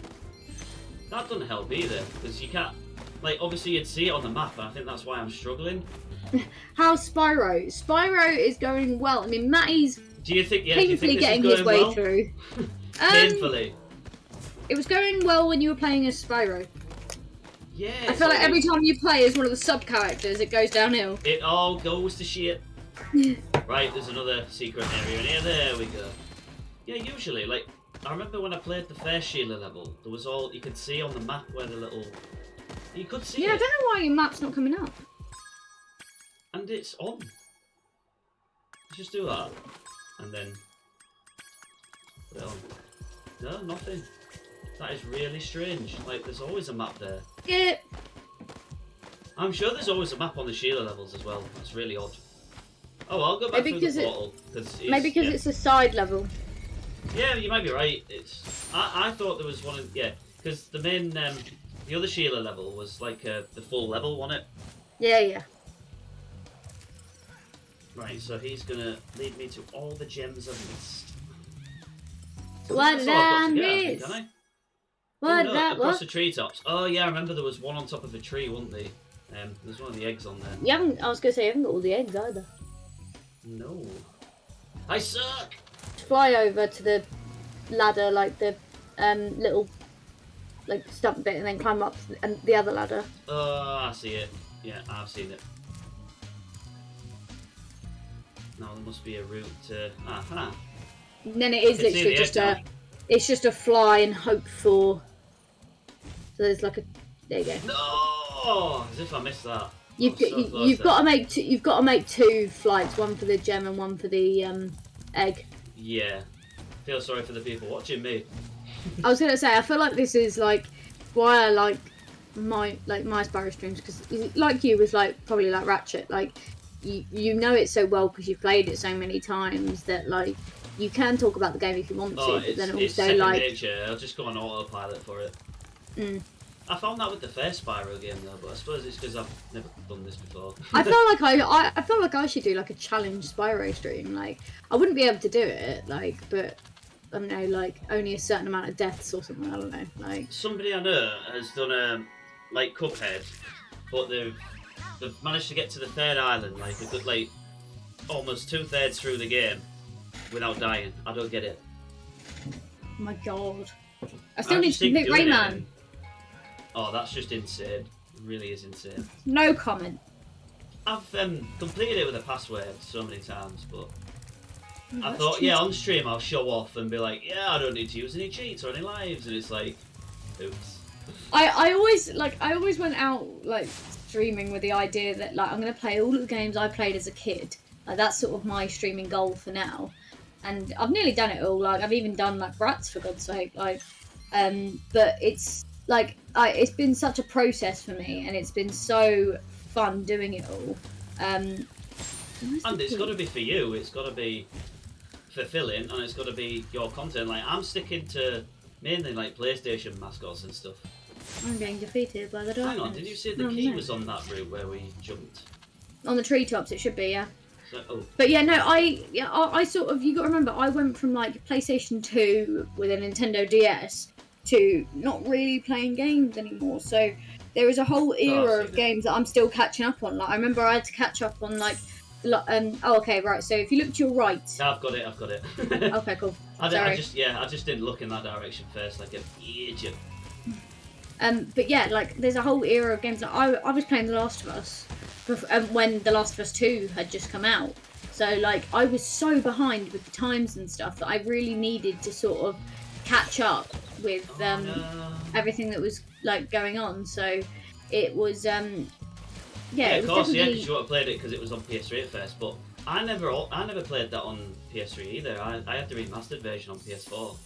S1: That doesn't help either, because you can't... Like, obviously you'd see it on the map, and I think that's why I'm struggling.
S2: How's Spyro? Spyro is going well. I mean, Matty's
S1: Do you think
S2: painfully
S1: this
S2: getting
S1: is
S2: his
S1: going
S2: way
S1: well?
S2: through.
S1: Painfully.
S2: It was going well when you were playing as Spyro.
S1: Yeah.
S2: I feel like every time you play as one of the sub-characters, it goes downhill.
S1: It all goes to shit. Right, there's another secret area in here. There we go. Yeah, usually, like, I remember when I played the first Sheila level, there was all, you could see on the map where the little... You could see
S2: Yeah,
S1: it.
S2: I don't know why your map's not coming up.
S1: And it's on. Let's just do that. And then... Put it on. No, nothing. That is really strange. Like, there's always a map there.
S2: Yeah.
S1: I'm sure there's always a map on the Sheila levels as well. That's really odd. Oh, I'll go back
S2: Maybe
S1: through the portal.
S2: Maybe because it's a side level.
S1: Yeah, you might be right. It's. I thought there was one. Yeah, because the main, the other Sheila level was like the full level, wasn't it?
S2: Yeah, yeah.
S1: Right. So he's gonna lead me to all the gems I've missed.
S2: What did I miss?
S1: Can I?
S2: What
S1: Oh,
S2: did
S1: no,
S2: I
S1: across
S2: what?
S1: the treetops. Oh yeah, I remember there was one on top of a tree, wasn't there? There's one of the eggs on there.
S2: You haven't. I was gonna say you haven't got all the eggs either.
S1: No. I suck.
S2: Fly over to the ladder, like the little like stump bit, and then climb up the other ladder.
S1: Oh, I see it. Yeah, I've seen it. Now there must be a route to. Aha.
S2: And then it is
S1: I can see
S2: literally
S1: the
S2: just
S1: egg
S2: it's just a fly and hope for. So there's like a. There you go.
S1: No, as if I missed that.
S2: You've got to make two, you've got to make two flights, one for the gem and one for the egg.
S1: Yeah. Feel sorry for the people watching me.
S2: I was gonna say I feel like this is like why I like my Spyro streams, because like you with like probably like Ratchet, like you know it so well because you've played it so many times that like you can talk about the game if you want to, but then
S1: it's
S2: also
S1: second
S2: like
S1: nature. I'll just go on autopilot for it. I found that with the first Spyro game though, but I suppose it's because I've never done this before.
S2: I feel like I should do like a challenge Spyro stream. Like I wouldn't be able to do it, like, but I don't know, like only a certain amount of deaths or something. I don't know, like
S1: Somebody I know has done like Cuphead, but they've managed to get to the third island, like a good like almost 2/3 through the game without dying. I don't get it.
S2: oh my god, I still need to complete Rayman.
S1: Oh, that's just insane. It really is insane.
S2: No comment.
S1: I've completed it with a password so many times, but I
S2: That's
S1: thought,
S2: cheating.
S1: yeah, on stream I'll show off and be like, yeah, I don't need to use any cheats or any lives, and it's like, oops.
S2: I always went out like streaming with the idea that like I'm gonna play all of the games I played as a kid. Like that's sort of my streaming goal for now, and I've nearly done it all. Like I've even done like Bratz for God's sake. Like, but it's like it's been such a process for me, and it's been so fun doing it all.
S1: And it's got to be for you. It's got to be fulfilling, and it's got to be your content. Like I'm sticking to mainly like PlayStation mascots and stuff.
S2: I'm getting defeated by the darkness.
S1: Hang on, did you say the key was on that route where we jumped?
S2: On the treetops, it should be, yeah.
S1: So, oh,
S2: But yeah, no, I sort of, you got to remember, I went from like PlayStation 2 with a Nintendo DS to not really playing games anymore. So there is a whole era of games that I'm still catching up on. Like I remember I had to catch up on like, oh okay, right. So if you look to your right,
S1: no, I've got it.
S2: okay, cool.
S1: I
S2: Sorry.
S1: just didn't look in that direction first, like an idiot.
S2: But yeah, like there's a whole era of games. Like I was playing The Last of Us when The Last of Us 2 had just come out. So like I was so behind with the times and stuff that I really needed to sort of catch up with everything that was like going on. So it was
S1: Yeah,
S2: it
S1: of
S2: was
S1: course,
S2: definitely...
S1: because you would have played it because it was on PS3 at first, but I never played that on PS3 either. I had the remastered version on PS4.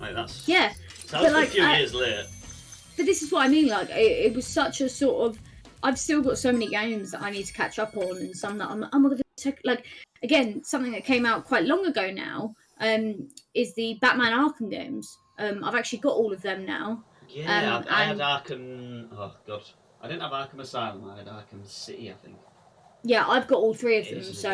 S1: Like that's
S2: Yeah,
S1: sounds like a few years late.
S2: But this is what I mean. Like it was such a sort of. I've still got so many games that I need to catch up on, and some that I'm gonna check. Like again, something that came out quite long ago now. Is the Batman Arkham games. I've actually got all of them now.
S1: Yeah, I had Arkham. Oh god, I didn't have Arkham Asylum. I had Arkham City, I think.
S2: Yeah, I've got all three of them. So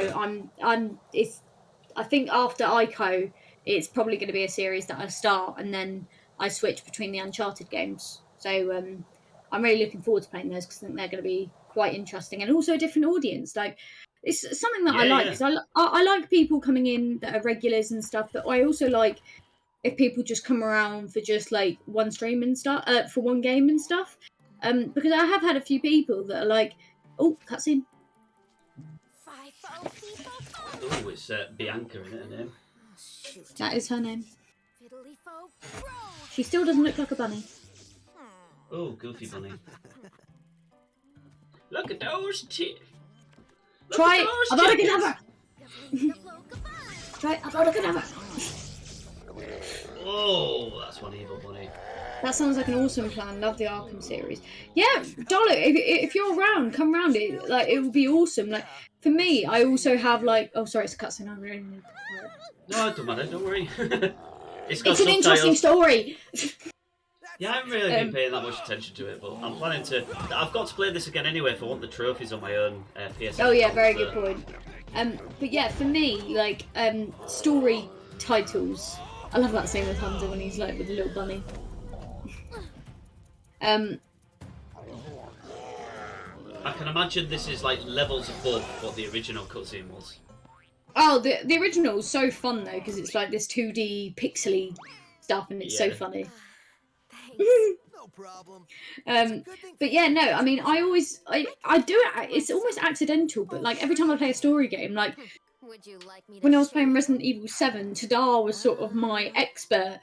S2: I think after Ico, it's probably going to be a series that I start, and then I switch between the Uncharted games. So I'm really looking forward to playing those because I think they're going to be quite interesting, and also a different audience. Like it's something that I like because I like people coming in that are regulars and stuff, but I also like if people just come around for just like one stream and stuff, for one game and stuff. Because I have had a few people that are like, oh, cutscene.
S1: Oh, it's Bianca, isn't it, her name?
S2: That is her name. She still doesn't look like a bunny.
S1: Oh, Goofy Bunny. Look at those teeth.
S2: Try Abracadabra. Try Abracadabra.
S1: Oh, that's one evil bunny.
S2: That sounds like an awesome plan. Love the Arkham series. Yeah, Dollar, if you're around, come round. It would be awesome. Like for me, I also have like. Oh, sorry, it's a cutscene. I'm really.
S1: No, it don't matter. Don't worry. It's
S2: an interesting story.
S1: Yeah, I haven't really been paying that much attention to it, but I'm planning to. I've got to play this again anyway if I want the trophies on my own PS.
S2: Oh yeah, very good point. But yeah, for me, like story titles. I love that scene with Hunter when he's like with the little bunny.
S1: I can imagine this is like levels above what the original cutscene was.
S2: Oh, the original is so fun though because it's like this 2D pixely stuff and it's so funny.
S3: No problem.
S2: But yeah, no, I mean, I do it. It's almost accidental, but like every time I play a story game, like when I was playing Resident Evil 7, Tadar was sort of my expert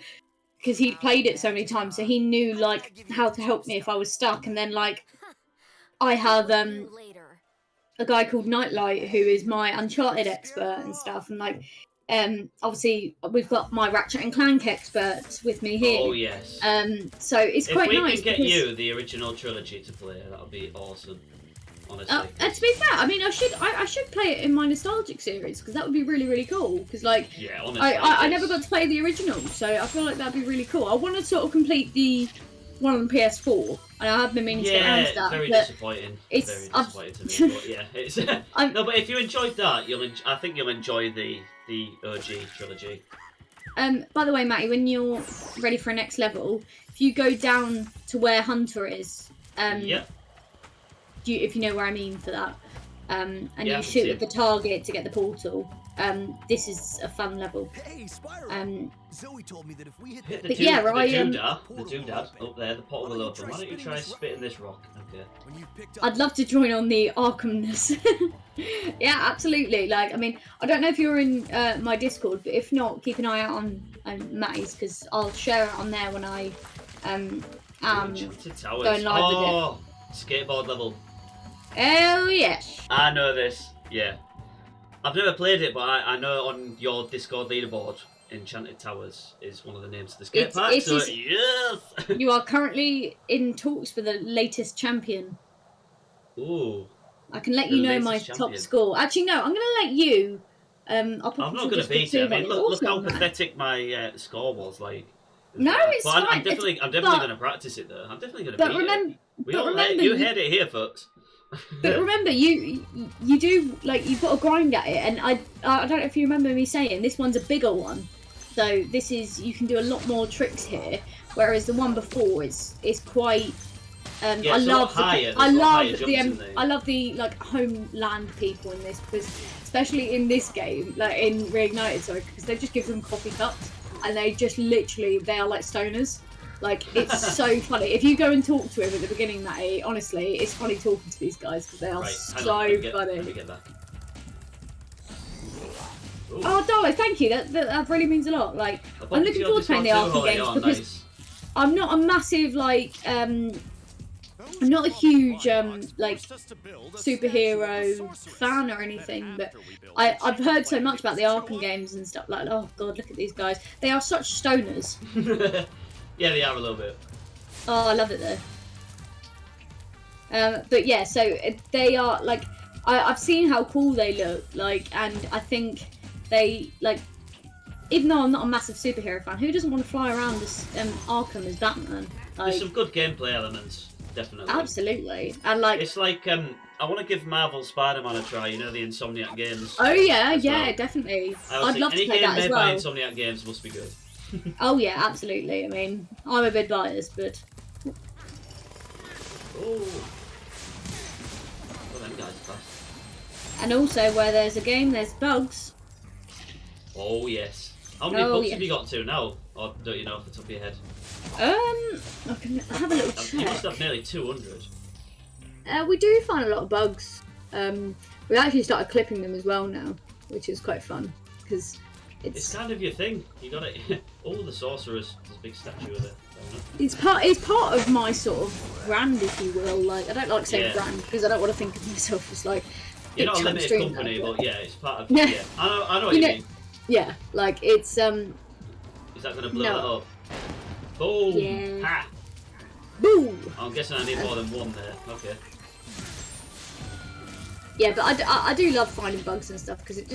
S2: because he'd played it so many times, so he knew like how to help me if I was stuck. And then like I have a guy called Nightlight who is my Uncharted expert and stuff, and like obviously we've got my Ratchet and Clank experts with me here.
S1: Oh yes.
S2: So it's quite nice.
S1: If we can get you the original trilogy to play, that'll be awesome. Honestly.
S2: To be fair, I mean, I should play it in my nostalgic series because that would be really, really cool. Because like,
S1: yeah, honestly,
S2: I never got to play the original, so I feel like that'd be really cool. I want to sort of complete the one on PS4, and I have been meaning to get around to that.
S1: Very disappointing.
S2: It's
S1: very disappointing to me, but yeah, it's no. But if you enjoyed that, I think you'll enjoy the OG trilogy.
S2: By the way, Matty, when you're ready for a next level, if you go down to where Hunter is,
S1: Yep.
S2: if you know where I mean for that, and you shoot at the target to get the portal. This is a fun level.
S3: Hey, Spyro. Zoe told me that if we hit
S1: the
S2: but yeah, right.
S1: The doodad up there, the pot will open. Why don't you try spitting this rock? Okay.
S2: I'd love to join on the Arkhamness. Yeah, absolutely. Like, I mean, I don't know if you're in my Discord, but if not, keep an eye out on Matty's because I'll share it on there when I am
S1: Enchanted Towers.
S2: going live with it.
S1: Skateboard level.
S2: Oh yes.
S1: I know this. Yeah. I've never played it, but I know on your Discord leaderboard, Enchanted Towers is one of the names of the skate park. So yes.
S2: You are currently in talks for the latest champion.
S1: Ooh.
S2: I can let you know my top score. Actually, no, I'm going to let you.
S1: I'm not going to beat it. I mean, look how pathetic my score was. Like.
S2: No, it's fine.
S1: I'm definitely going to practice it though. I'm definitely going to beat it. You heard it here, folks.
S2: But remember, you do like you've got to grind at it, and I don't know if you remember me saying this one's a bigger one, so this is you can do a lot more tricks here, whereas the one before is quite. I love the like homeland people in this because especially in this game, like in Reignited, because they just give them coffee cups and they just literally they are like stoners. Like, it's so funny. If you go and talk to him at the beginning, Matty, honestly, it's funny talking to these guys because they are so funny.
S1: Let me get that.
S2: Oh, Darlo, thank you. That really means a lot. Like, I'm looking forward to playing the Arkham games because I'm not a massive, like, I'm not a huge like superhero fan or anything, but I've heard so much about the Arkham games and stuff. Like, oh god, look at these guys. They are such stoners.
S1: Yeah, they are a little bit.
S2: Oh, I love it though. But yeah, so they are like, I've seen how cool they look, like, and I think they like. Even though I'm not a massive superhero fan, who doesn't want to fly around as Arkham as Batman? Like,
S1: There's some good gameplay elements, definitely.
S2: Absolutely, and like
S1: it's like I want to give Marvel Spider-Man a try. You know, the Insomniac games.
S2: Oh yeah,
S1: well.
S2: Definitely.
S1: I'd
S2: love to play that as well.
S1: Any game made by Insomniac Games must be good.
S2: Oh yeah, absolutely. I mean, I'm a bit biased, but.
S1: Oh. Well, them guys are fast.
S2: And also, where there's a game, there's bugs.
S1: Oh yes. How many bugs have you got to now? Or don't you know off the top of your head?
S2: I can have a little check.
S1: You must have nearly 200.
S2: We do find a lot of bugs. We actually started clipping them as well now, which is quite fun because
S1: it's kind of your thing. You got it. All the sorcerers. There's a big statue of it.
S2: It's part of my sort of brand, if you will. Like, I don't like saying brand because I don't want to think of myself as like.
S1: You're not a limited company, but yeah, it's part of. Yeah, I know what you mean.
S2: Yeah, like it's
S1: Is that gonna blow that up? Boom!
S2: Yeah.
S1: Ha!
S2: Boom!
S1: I'm guessing I need more than one there. Okay.
S2: Yeah, but I do love finding bugs and stuff because it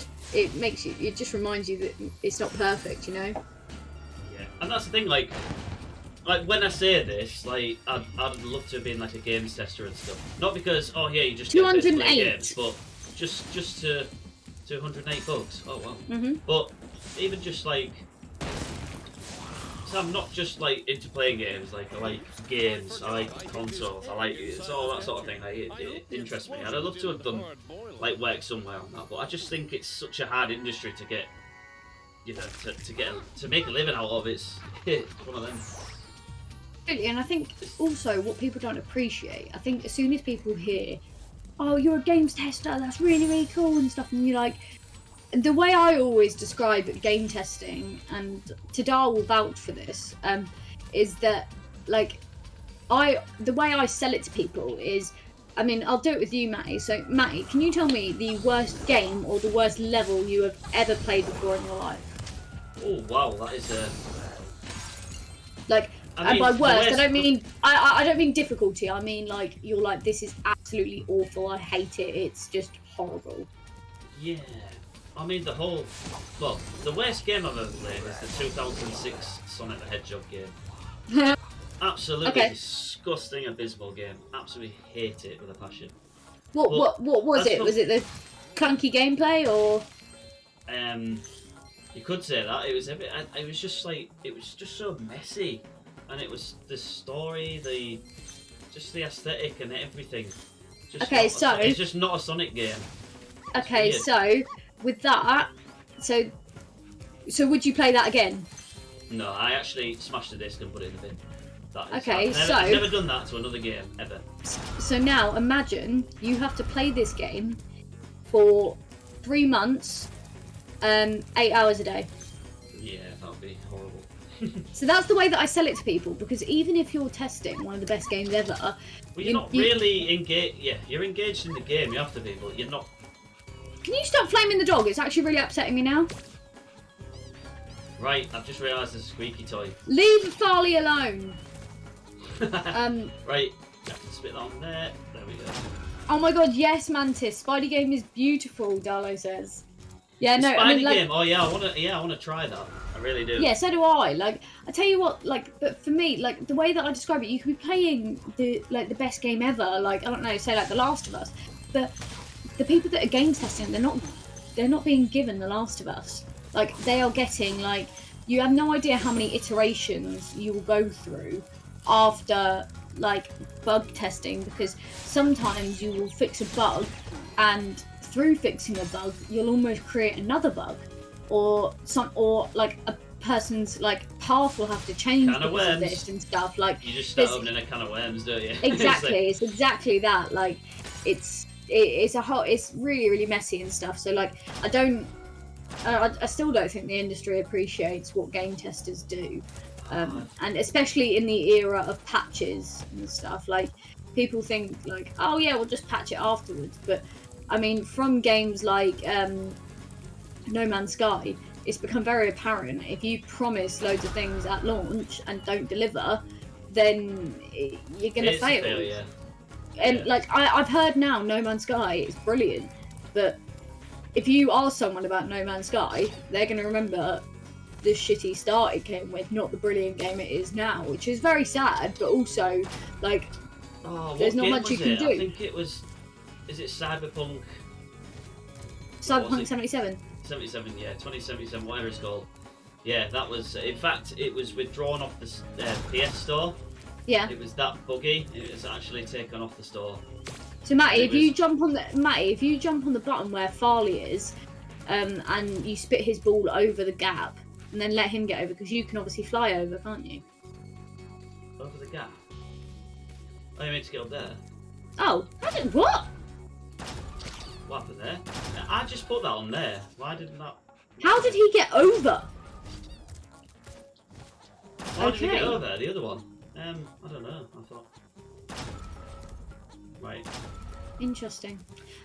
S2: just reminds you that it's not perfect, you know.
S1: Yeah, and that's the thing. Like when I say this, like I'd love to have been like a games tester and stuff. Not because you just
S2: 208
S1: games, but just to 208 bugs. Oh wow.
S2: Mhm.
S1: But even just like. So I'm not just like into playing games. Like I like games, I like consoles, I like it's all that sort of thing. Like it interests me, and I'd love to have done like work somewhere on that. But I just think it's such a hard industry to get, you know, to make a living out of. It's one of them.
S2: And I think also what people don't appreciate. I think as soon as people hear, "Oh, you're a games tester, that's really really cool" and stuff, and you're like. The way I always describe game testing, and Tadar will vouch for this, is that like the way I sell it to people is, I mean, I'll do it with you, Matty. So, Matty, can you tell me the worst game or the worst level you have ever played before in your life?
S1: Oh wow, that is a.
S2: Like, and by worst, I don't mean I don't mean difficulty. I mean like you're like, this is absolutely awful. I hate it. It's just horrible.
S1: Yeah. I mean, the worst game I've ever played is the 2006 Sonic the Hedgehog game. Absolutely disgusting, abysmal game. Absolutely hate it with a passion.
S2: What was it? Was it the clunky gameplay or?
S1: You could say that. It was a bit. It was just like it was just so messy, and it was the story, the aesthetic and everything. It's just not a Sonic game.
S2: Okay, so. With that, so would you play that again?
S1: No, I actually smashed the disc and put it in the bin.
S2: I've
S1: never done that to another game ever.
S2: So now imagine you have to play this game for 3 months, 8 hours a day.
S1: Yeah, that would be horrible.
S2: So that's the way that I sell it to people, because even if you're testing one of the best games ever,
S1: well, you're not really engaged. Yeah, you're engaged in the game. You have to be, but you're not.
S2: Can you stop flaming the dog? It's actually really upsetting me now.
S1: Right, I've just realised there's a squeaky toy.
S2: Leave Farley alone.
S1: Right, you have to spit that on there. There we go.
S2: Oh my god, yes, Mantis. Spidey game is beautiful, Darlo says. Yeah, no,
S1: Spidey
S2: I mean, like,
S1: game. Oh yeah, I wanna try that. I really do.
S2: Yeah, so do I. Like, I tell you what, like, but for me, like, the way that I describe it, you could be playing the best game ever. Like, I don't know, say like The Last of Us, but the people that are game testing, they're not being given The Last of Us. Like, they are getting, like, you have no idea how many iterations you will go through after, like, bug testing, because sometimes you will fix a bug, and through fixing a bug, you'll almost create another bug, or like a person's like path will have to change because of this and stuff. Like,
S1: you just start opening a can of worms, don't you?
S2: Exactly, it's exactly that. Like, it's really really messy and stuff. So like, I still don't think the industry appreciates what game testers do, and especially in the era of patches and stuff. Like, people think like, oh yeah, we'll just patch it afterwards. But I mean, from games like No Man's Sky, it's become very apparent if you promise loads of things at launch and don't deliver, then you're gonna fail.
S1: Failure.
S2: And like I've heard now, No Man's Sky is brilliant, but if you ask someone about No Man's Sky, they're gonna remember the shitty start it came with, not the brilliant game it is now, which is very sad, but also like there's not much you can do.
S1: I think it was. Is it Cyberpunk
S2: 77.
S1: 77, yeah, 2077, whatever it's called. Yeah, that was. In fact, it was withdrawn off the PS Store.
S2: Yeah.
S1: It was that buggy. It was actually taken off the store.
S2: So Matty, if you jump on the button where Farley is, and you spit his ball over the gap, and then let him get over, because you can obviously fly over, can't you?
S1: Over the gap. Oh, you meant to get up there?
S2: Oh, what?
S1: What happened there? I just put that on there. Why didn't that?
S2: How did he get over?
S1: How did he get over? The other one. I don't know. I thought. Right.
S2: Interesting.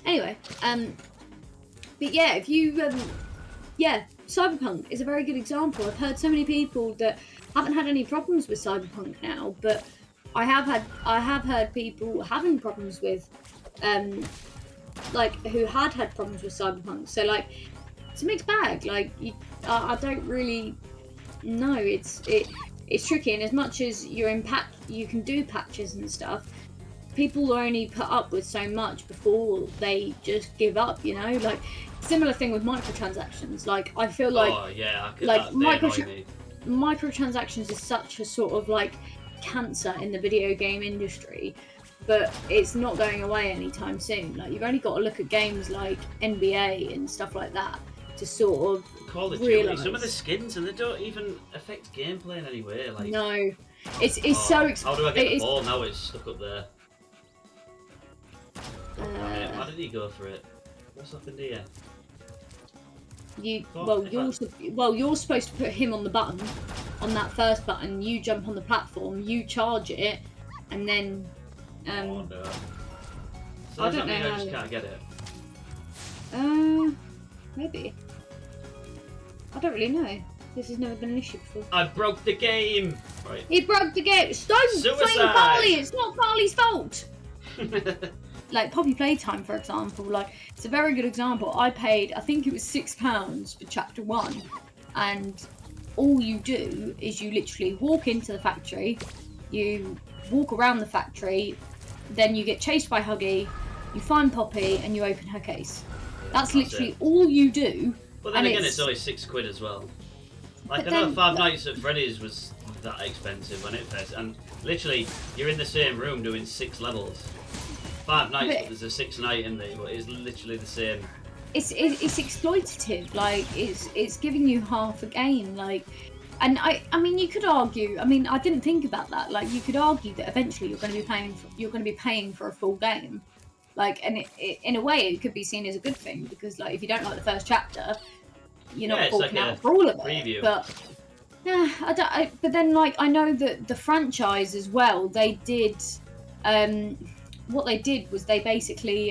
S2: Anyway, but yeah, if you, Cyberpunk is a very good example. I've heard so many people that haven't had any problems with Cyberpunk now, but I have heard people having problems with, like who had problems with Cyberpunk. So like, it's a mixed bag. Like, I don't really know. It's tricky, and as much as you can do patches and stuff. People only put up with so much before they just give up, you know? Like, similar thing with microtransactions. Like, I feel like...
S1: Oh, yeah,
S2: microtransactions is such a sort of, like, cancer in the video game industry, but it's not going away anytime soon. Like, you've only got to look at games like NBA and stuff like that to sort of realise.
S1: Some of the skins, and they don't even affect gameplay in any way. Like,
S2: no. It's so...
S1: How do I get the ball now? It's stuck up there. Why did he go for it? What's happened here?
S2: You're supposed to put him on the button, on that first button. You jump on the platform, you charge it, and then.
S1: Oh no! So
S2: I don't know
S1: I
S2: how.
S1: just can't get it.
S2: Maybe. I don't really know. This has never been an issue before.
S1: I broke the game. Right.
S2: He broke the game. Stop playing Farley. It's not Farley's fault. Like Poppy Playtime, for example, like it's a very good example. I paid, I think it was £6 for Chapter 1, and all you do is you literally walk into the factory, you walk around the factory, then you get chased by Huggy, you find Poppy, and you open her case. That's literally all you do.
S1: But then again, it's only £6 as well. Like, I know Five Nights at Freddy's was that expensive when it first, and literally you're in the same room doing 6 levels. 5 nights, but there's a 6th night in there, but it's literally the same. It's
S2: exploitative. Like it's giving you half a game. Like, and I mean, you could argue. I mean, I didn't think about that. Like, you could argue that eventually you're going to be paying for a full game. Like, and in a way, it could be seen as a good thing, because like if you don't like the first chapter, you're not forking out for all of
S1: preview.
S2: it. But yeah, but then like I know that the franchise as well. They did. What they did was they basically,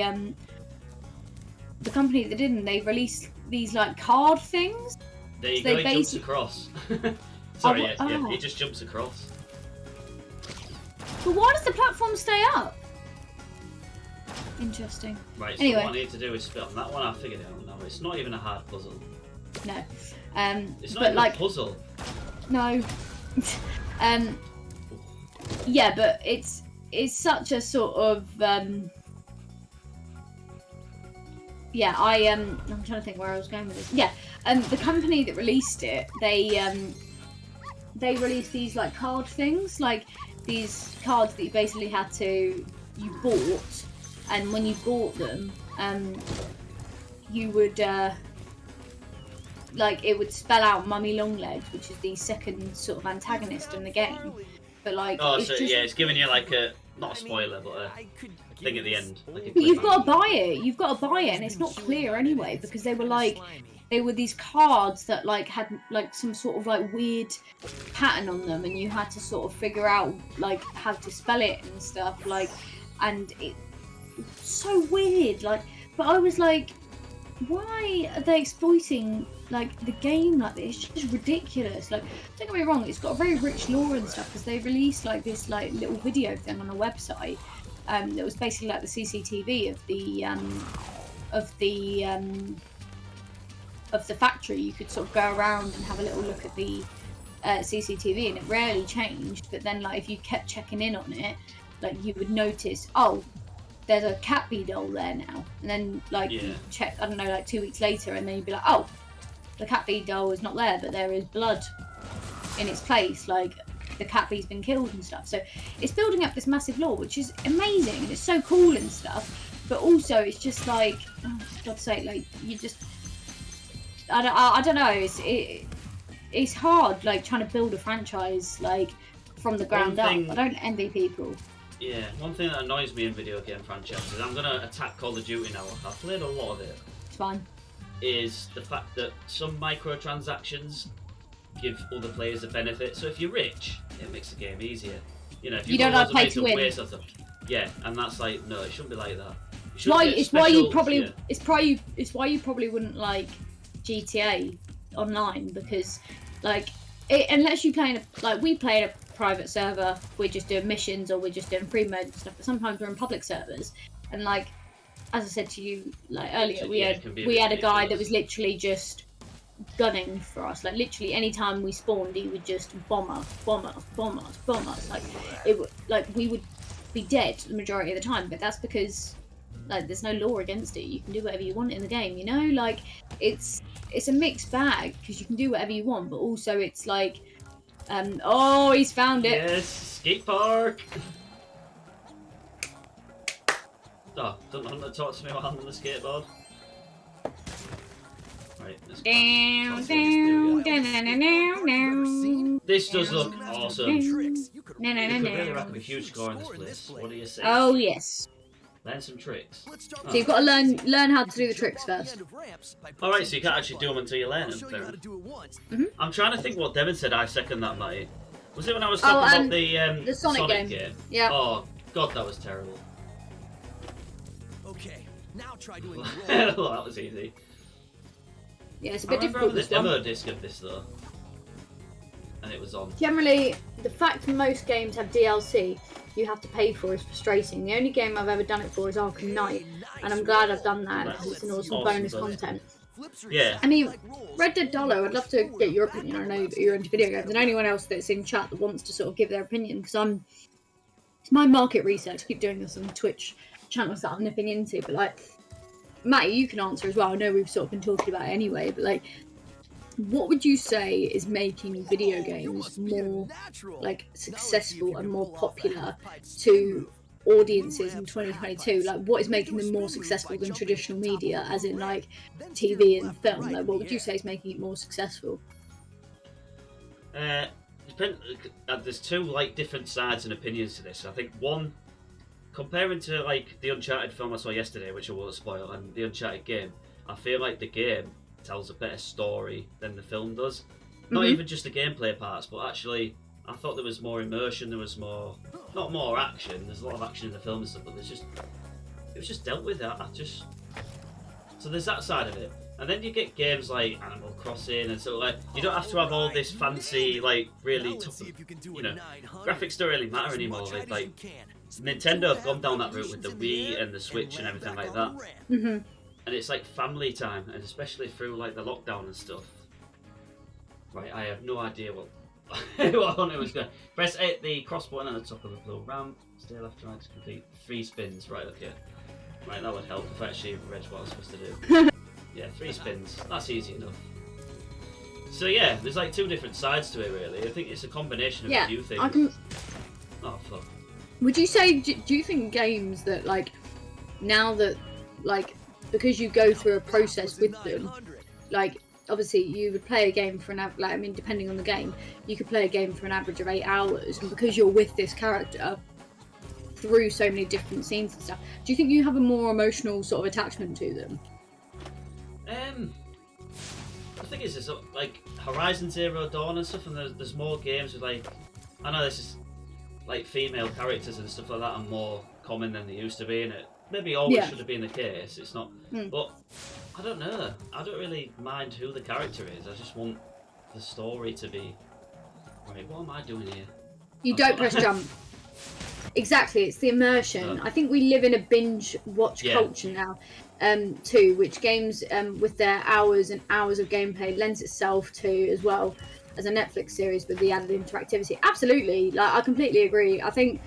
S2: the company that didn't, they released these like card things.
S1: There you go, he jumps across. Sorry, he just jumps across.
S2: But why does the platform stay up? Interesting.
S1: Right, so
S2: anyway.
S1: What I need to do is spit on that one. I figured it out now. It's not even a hard puzzle.
S2: No.
S1: It's not even a puzzle.
S2: No. Yeah, but it's such a sort of I'm trying to think where I was going with this. Yeah, the company that released it, they released these like card things, like these cards that you basically you bought, and when you bought them, you would like it would spell out Mummy Longlegs, which is the second sort of antagonist in the game. But like,
S1: it's giving you like not a spoiler, but a thing at the end. Like
S2: but you've got to buy it. You've got to buy it, and it's not clear anyway, because they were these cards that like had like some sort of like weird pattern on them, and you had to sort of figure out like how to spell it and stuff. Like, and it's so weird. Like, but I was like, why are they exploiting like the game like this? It's just ridiculous. Like, don't get me wrong, it's got a very rich lore and stuff, because they released like this like little video thing on a website that was basically like the CCTV of the factory. You could sort of go around and have a little look at the CCTV, and it rarely changed. But then, like, if you kept checking in on it, like, you would notice, oh, there's a Cat Bee doll there now. And then, like, you check, I don't know, like 2 weeks later, and then you'd be like, oh, the Cat Bee doll is not there, but there is blood in its place. Like, the Cat Bee's been killed and stuff. So it's building up this massive lore, which is amazing, and it's so cool and stuff. But also, it's just like, oh, for God's sake, like, you just, I don't know, it's hard, like, trying to build a franchise, like, from the ground up. I don't envy people.
S1: Yeah, one thing that annoys me in video game franchises, I'm going to attack Call of Duty now, I've played a lot of it.
S2: It's fine.
S1: Is the fact that some microtransactions give other players a benefit. So if you're rich, it makes the game easier. You know, if
S2: you don't have to pay to win.
S1: Yeah, and that's like, no, it shouldn't be like that.
S2: It's why you probably wouldn't like GTA Online, because like unless you play in we play in a private server, we're just doing missions or we're just doing free mode and stuff. But sometimes we're in public servers, and like as I said to you like earlier, we had a guy that was literally just gunning for us. Like literally, any time we spawned, he would just bomb us. Like we would be dead the majority of the time. But that's because like there's no law against it. You can do whatever you want in the game. You know, like it's a mixed bag, because you can do whatever you want, but also it's like, oh, he's found it.
S1: Yes, skate park. Oh, don't want to talk to me while I'm on the skateboard. Right, let's go. This does look awesome. You could really rack up a huge score in this place. What do you say?
S2: Oh yes.
S1: Learn some tricks.
S2: So you've got to learn how to do the tricks first.
S1: Alright, so you can't actually do them until you learn them.
S2: Mm-hmm.
S1: I'm trying to think what Devon said. I second that, mate. Was it when I was talking about
S2: the Sonic game? Yeah.
S1: Oh, God, that was terrible.
S3: Okay, now try doing
S1: Well, that was easy.
S2: Yeah, it's a bit
S1: I remember
S2: difficult.
S1: the demo disc of this, though. And it was on.
S2: Generally, the fact that most games have DLC you have to pay for is frustrating. The only game I've ever done it for is Arkham Knight, and I'm glad I've done that because it's an awesome bonus content.
S1: Yeah.
S2: I mean, Red Dead Dolo, I'd love to get your opinion. I know that you're into video games, and anyone else that's in chat that wants to sort of give their opinion, because it's my market research. I keep doing this on Twitch channels that I'm nipping into, but like, Matty, you can answer as well. I know we've sort of been talking about it anyway, but like, what would you say is making video games more like successful and more popular to audiences in 2022? Like, what is making them more successful than traditional media, as in like TV and film? Like, what would you say is making it more successful?
S1: There's two like different sides and opinions to this. I think one, comparing to like the Uncharted film I saw yesterday, which I won't spoil, and the Uncharted game, I feel like the game tells a better story than the film does. Not even just the gameplay parts, but actually I thought there was more immersion, there was more, not more action, there's a lot of action in the film and stuff, but it was just dealt with that. So there's that side of it. And then you get games like Animal Crossing, and so like you don't have to have all this fancy, like really tough, you know, graphics don't really matter anymore. Like Nintendo have gone down that route with the Wii and the Switch and everything like that. And it's like family time, and especially through like the lockdown and stuff. Right, I have no idea what what it was going. Press the cross button on the top of the blue ramp. Stay left to right to complete 3 spins. Right, okay. Right, that would help if I actually read what I was supposed to do. Yeah, 3 spins. That's easy enough. So yeah, there's like 2 different sides to it really. I think it's a combination of a few things. Oh fuck.
S2: Would you say? Do you think games that like now that like, because you go through a process with them, like obviously you would play a game for depending on the game, you could play a game for an average of 8 hours, and because you're with this character through so many different scenes and stuff, do you think you have a more emotional sort of attachment to them?
S1: I think it's just like Horizon Zero Dawn and stuff, and there's more games with like, I know this is like female characters and stuff like that, and more common than they used to be, and it maybe always
S2: Yeah.
S1: should have been the case. It's not, but I don't know. I don't really mind who the character is. I just want the story to be. Right, what am I doing here?
S2: You don't press jump. Exactly, it's the immersion. I think we live in a binge watch culture now, too, which games with their hours and hours of gameplay lends itself to as well as a Netflix series with the added interactivity. Absolutely, like I completely agree. I think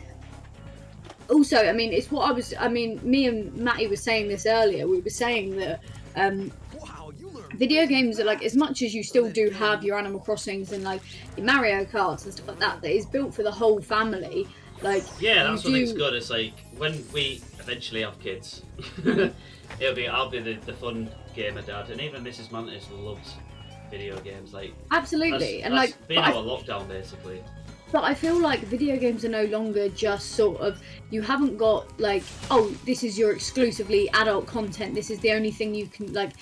S2: also, I mean, it's what me and Matty were saying this earlier. We were saying that video games are like, as much as you still do have your Animal Crossings and like your Mario Karts and stuff like that, that is built for the whole family. Like,
S1: yeah, that's what makes good. It's like when we eventually have kids, I'll be the fun gamer dad, and even Mrs. Mantis loves video games. Like,
S2: absolutely,
S1: and like being out of lockdown basically.
S2: But I feel like video games are no longer just sort of, you haven't got like, oh, this is your exclusively adult content. This is the only thing you can like.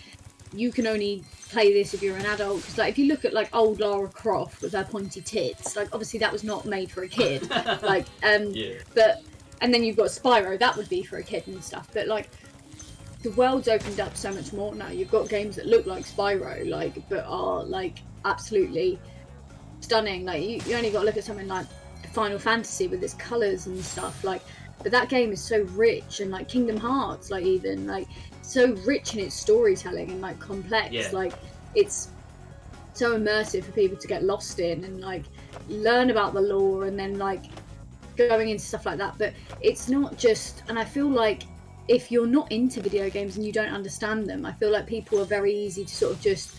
S2: You can only play this if you're an adult. Because like, if you look at like old Lara Croft with her pointy tits, like obviously that was not made for a kid. Like, but and then you've got Spyro, that would be for a kid and stuff. But like, the world's opened up so much more now. You've got games that look like Spyro, like, but are like absolutely stunning. Like you only got to look at something like Final Fantasy with its colours and stuff. Like, but that game is so rich, and like Kingdom Hearts, like even like so rich in its storytelling and like complex. Like it's so immersive for people to get lost in and like learn about the lore and then like going into stuff like that. But it's not just, and I feel like if you're not into video games and you don't understand them, I feel like people are very easy to sort of just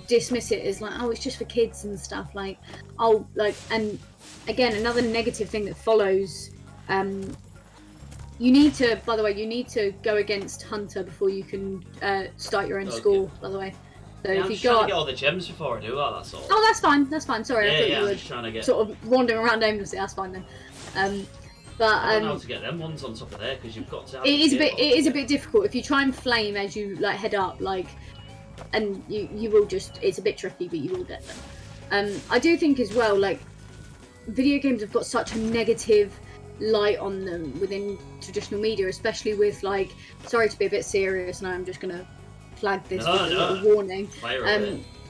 S2: dismiss it as like, oh, it's just for kids and stuff. Like, oh, like, and again, another negative thing that follows. You need to, by the way, you need to go against Hunter before you can start your own score, by the way. So
S1: yeah,
S2: if
S1: I'm
S2: you
S1: just
S2: go
S1: trying
S2: up...
S1: to get all the gems before I do that, that's all.
S2: Oh, that's fine, that's fine. Sorry, I thought you were
S1: trying to get...
S2: sort of wandering around aimlessly. That's fine then. But
S1: I don't know how to get them ones on top of there, because you've got to have
S2: it is a bit difficult. If you try and flame as you like head up, like, and you will just, it's a bit tricky, but you will get them. I do think as well, like, video games have got such a negative light on them within traditional media, especially with like, sorry to be a bit serious, and I'm just gonna flag this with a little warning.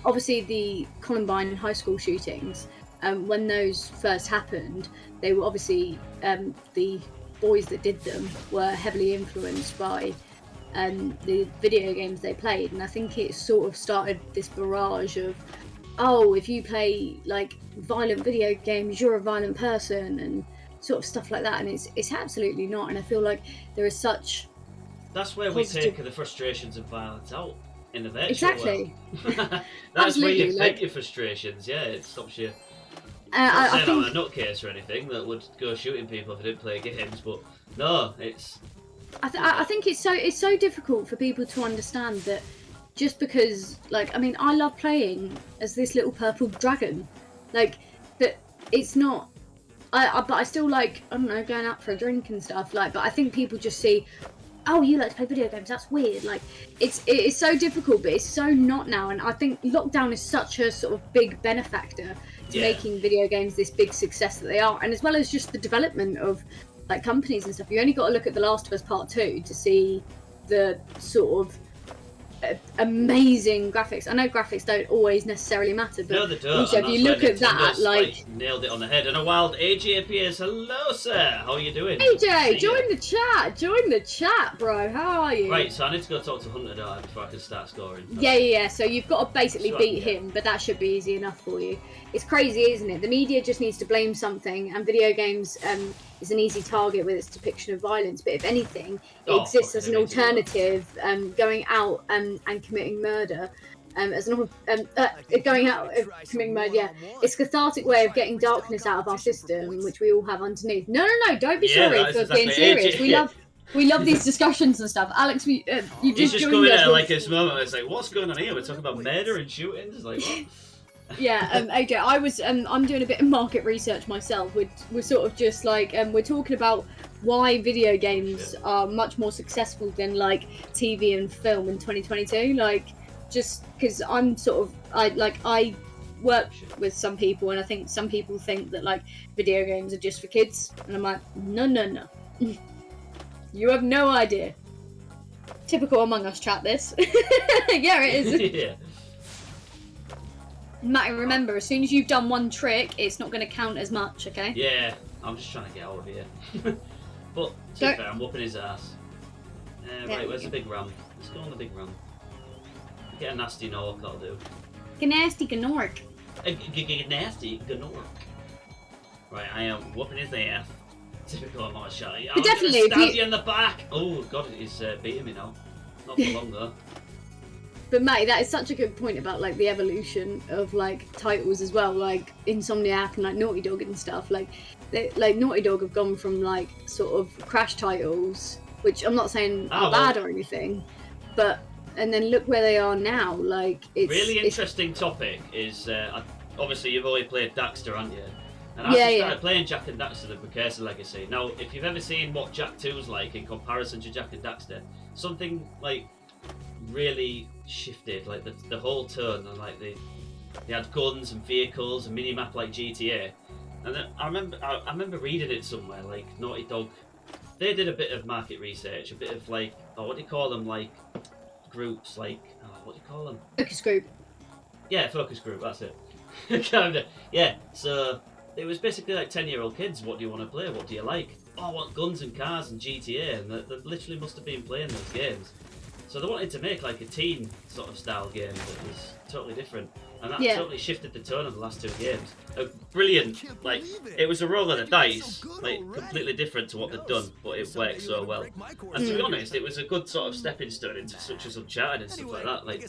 S2: Obviously the Columbine high school shootings, when those first happened, they were obviously the boys that did them were heavily influenced by the video games they played, and I think it sort of started this barrage of, oh, if you play like violent video games, you're a violent person, and sort of stuff like that. And it's absolutely not. And I feel like there is such.
S1: That's where we take the frustrations of violence out in the virtual world. That's
S2: absolutely,
S1: where you take your frustrations. Yeah, it stops you.
S2: I think
S1: I'm a nutcase or anything that would go shooting people if I didn't play games, but no, it's.
S2: I think it's so difficult for people to understand that just because, like, I mean, I love playing as this little purple dragon, like, but it's not. But I still like, I don't know, going out for a drink and stuff. Like, but I think people just see, oh, you like to play video games? That's weird. Like, it's so difficult, but it's so not now. And I think lockdown is such a sort of big benefactor to making video games this big success that they are, and as well as just the development of like companies and stuff. You only got to look at The Last of Us Part 2 to see the sort of amazing graphics. I know graphics don't always necessarily matter, but
S1: no, they don't.
S2: Also, if you look at that, like,
S1: nailed it on the head. And a wild AJ appears. Hello, sir. How are you doing?
S2: AJ, join the chat, bro. How are you?
S1: Right, so I need to go talk to Hunter before I can start scoring.
S2: Yeah. So you've got to basically beat him, but that should be easy enough for you. It's crazy, isn't it? The media just needs to blame something, and video games is an easy target with its depiction of violence. But if anything, it exists as an alternative, going out and committing murder. Going out committing murder, it's a cathartic way of getting darkness out of our system, which we all have underneath. No, don't be sorry for being serious. We love these discussions and stuff. Alex, you just
S1: coming at like this moment. It's like, what's going on here? We're talking about murder and shootings. It's like, what?
S2: Yeah, AJ, I was I'm doing a bit of market research myself. We're sort of just like we're talking about why video games are much more successful than like TV and film in 2022. Like, just because I'm sort of I work with some people, and I think some people think that like video games are just for kids, and I'm like, no. You have no idea. Typical Among Us chat, this. Yeah, it is.
S1: Yeah.
S2: Matty, remember, as soon as you've done one trick, it's not going to count as much, okay?
S1: Yeah, I'm just trying to get out of here. But, to be fair, I'm whooping his ass. Right, where's the big ram? Let's go on the big ram. Get a nasty Gnork, that'll do.
S2: Nasty Gnork.
S1: A nasty Gnork. Right, I am whooping his ass. Typical Among Us chat. I'm
S2: definitely,
S1: gonna stab you in the back! Oh, God, he's beating me now. Not for long, though.
S2: But Matty, that is such a good point about like the evolution of like titles as well, like Insomniac and like Naughty Dog and stuff. Like Naughty Dog have gone from like sort of crash titles, which I'm not saying are bad or anything, but and then look where they are now. Like it's
S1: really interesting topic is obviously you've already played Daxter, haven't you? And I started playing Jak and Daxter: The Precursor Legacy. Now, if you've ever seen what Jak 2's like in comparison to Jak and Daxter, something like really shifted, like the whole tone, and like they had guns and vehicles and mini-map like GTA. And then I remember reading it somewhere, like Naughty Dog, they did a bit of market research, a bit of like, what do you call them, like groups, like, what do you call them?
S2: Focus group.
S1: Yeah, focus group, that's it. Kinda. Yeah, so it was basically like 10-year-old kids, what do you want to play, what do you like? Oh, I want guns and cars and GTA, and they literally must have been playing those games. So they wanted to make like a teen sort of style game that was totally different, and that totally shifted the tone of the last two games. Brilliant, like it was a roll of the dice, like completely different to what they'd done, but it worked so well. And to be honest, it was a good sort of stepping stone into such as Uncharted and stuff like that. Like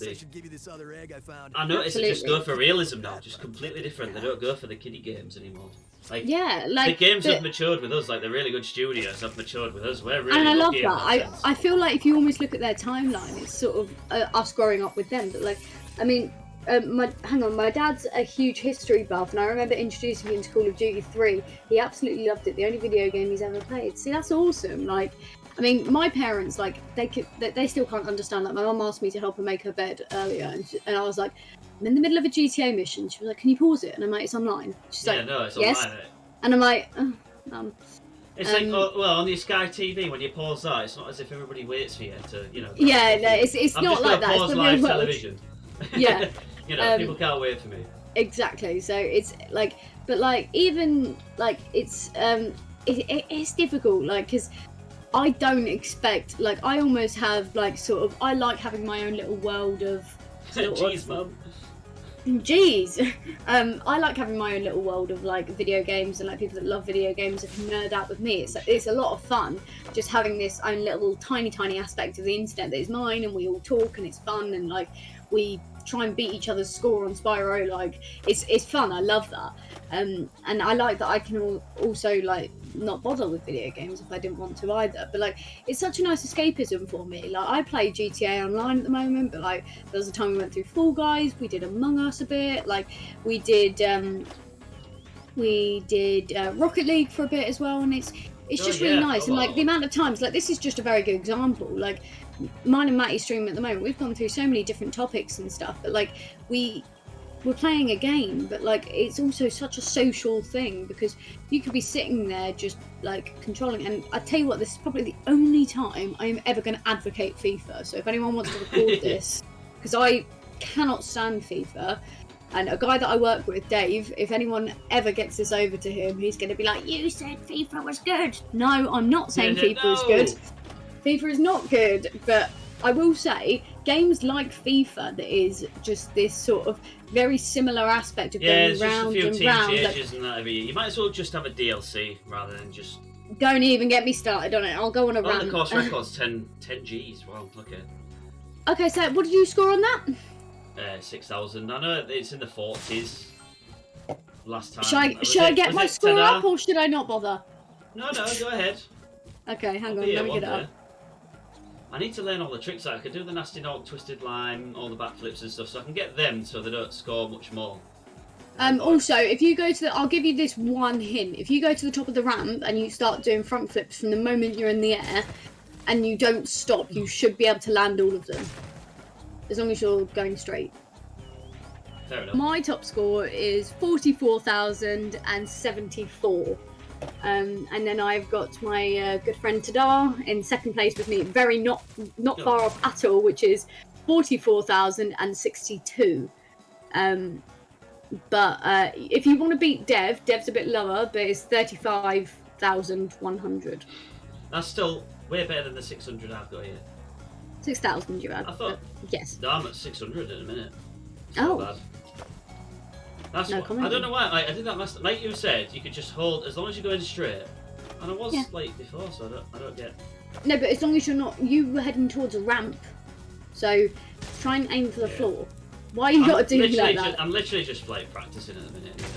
S1: I noticed they just go for realism now, just completely different. They don't go for the kiddie games anymore. Like, the games have matured with us, like the really good studios have matured with us. We're really
S2: and I love
S1: lucky
S2: that. I feel like if you almost look at their timeline, it's sort of us growing up with them. But like, I mean, my dad's a huge history buff, and I remember introducing him to Call of Duty 3. He absolutely loved it. The only video game he's ever played. See, that's awesome. Like, I mean, my parents, like, they still can't understand. Like, my mum asked me to help her make her bed earlier, and I was like, I'm in the middle of a GTA mission. She was like, can you pause it? And I'm like, it's online. She's like,
S1: no, it's
S2: yes.
S1: online.
S2: And I'm like,
S1: It's like, well, on your Sky TV, when you pause that, it's not as if everybody waits for you to, you know.
S2: Yeah, no, it's not like that.
S1: Pause
S2: it's
S1: live
S2: the real
S1: television.
S2: Yeah.
S1: You know, people can't wait for me.
S2: Exactly. So it's like, but like, even like, it's difficult, like, because I don't expect, like, I almost have like sort of, I like having my own little world of.
S1: Jeez, mum.
S2: Jeez. I like having my own little world of like video games, and like people that love video games that can nerd out with me. It's a lot of fun just having this own little tiny aspect of the internet that is mine, and we all talk and it's fun, and like we try and beat each other's score on Spyro. Like it's fun. I love that. And I like that I can also like not bother with video games if I didn't want to either. But like it's such a nice escapism for me. Like I play GTA Online at the moment, but like there was a time we went through Fall Guys, we did Among Us a bit, like we did Rocket League for a bit as well, and it's just really nice. And like the amount of times, like this is just a very good example. Like mine and Matty's stream at the moment, we've gone through so many different topics and stuff, but like we're playing a game, but like it's also such a social thing because you could be sitting there just like controlling. And I tell you what, this is probably the only time I am ever going to advocate FIFA. So if anyone wants to record this, because I cannot stand FIFA, and a guy that I work with, Dave, if anyone ever gets this over to him, he's going to be like, "You said FIFA was good." No, I'm not saying FIFA is good. FIFA is not good, but I will say games like FIFA that is just this sort of very similar aspect of going round and round.
S1: Changes and that every year. You might as well just have a DLC rather than just.
S2: Don't even get me started on it. I'll go on a rant.
S1: The course record's 10 Gs. Wow, okay.
S2: Okay, so what did you score on that?
S1: 6,000. I know it's in the 40s. Last time.
S2: Should I get my score up or should I not bother?
S1: No, go ahead.
S2: Okay, hang on. Let me get it up.
S1: I need to learn all the tricks. I can do the nasty knock, twisted lime, all the backflips and stuff, so I can get them so they don't score much more.
S2: Also, if you go to I'll give you this one hint. If you go to the top of the ramp and you start doing front flips from the moment you're in the air, and you don't stop, you should be able to land all of them, as long as you're going straight.
S1: Fair enough.
S2: My top score is 44,074. And then I've got my good friend Tadar in second place with me, very not far off at all, which is 44,062. But if you want to beat Dev's a bit lower, but it's 35,100.
S1: That's still way better than the 600 I've got here.
S2: 6,000 you had.
S1: I thought.
S2: Yes.
S1: No, I'm at 600 in a minute. It's
S2: Oh.
S1: not bad. That's
S2: No
S1: what,
S2: comment.
S1: I don't know why. I did that last. Like you said, you could just hold as long as you're going straight. And I was like before, so I don't get.
S2: No, but as long as you were heading towards a ramp, so try and aim for the floor. Why you got to do like that?
S1: I'm literally just like practicing at the minute. Anyway.